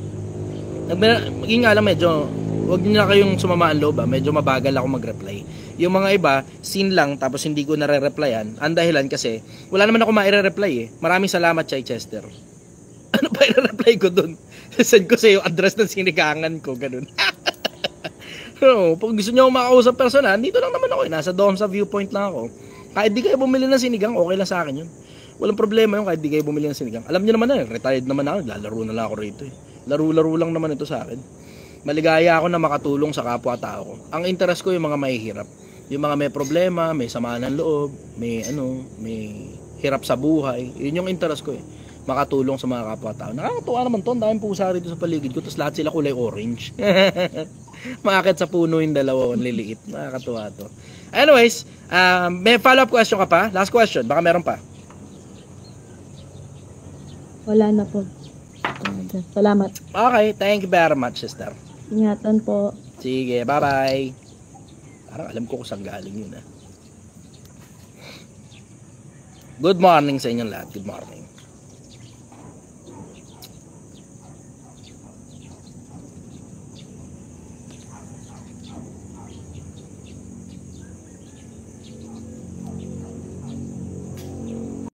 Maging nga lang, medyo, huwag nyo na kayong sumama ang loob, medyo mabagal ako mag-reply. Yung mga iba, scene lang, tapos hindi ko nare-replyan. Ang dahilan kasi, wala naman ako maire-reply eh. Maraming salamat, Chichester. Ano pa i-reply ko dun? Send ko sa iyo address ng sinigangan ko, ganun. Pag gusto niyo makausap personal, dito lang naman ako eh. Nasa Dom sa viewpoint lang ako. Kahit di kayo bumili ng sinigang, okay lang sa akin yun. Walang problema yun kahit di kayo bumili ng sinigang. Alam niyo naman na, retired naman ako, lalaro na lang ako rito eh. Laro-laro lang naman ito sa akin. Maligaya ako na makatulong sa kapwa-tao ko. Ang interest ko yung mga mahihirap. Yung mga may problema, may samaan ng loob, may hirap sa buhay. Yun yung interest ko eh. Makatulong sa mga kapwa-tao. Nakakatuwa naman to, ang daming pusa rito sa paligid ko, tapos lahat sila kulay orange. Makakit sa puno yung dalawa, ang liliit. Nakakatuwa to. Anyways, may follow-up question ka pa? Last question, baka meron pa.
Wala na po. sir. Salamat.
Okay, thank you very much, sister.
Ingatan po.
Sige, bye-bye. Parang alam ko kung saan galing yun, ah. Good morning sa inyong lahat. Good morning.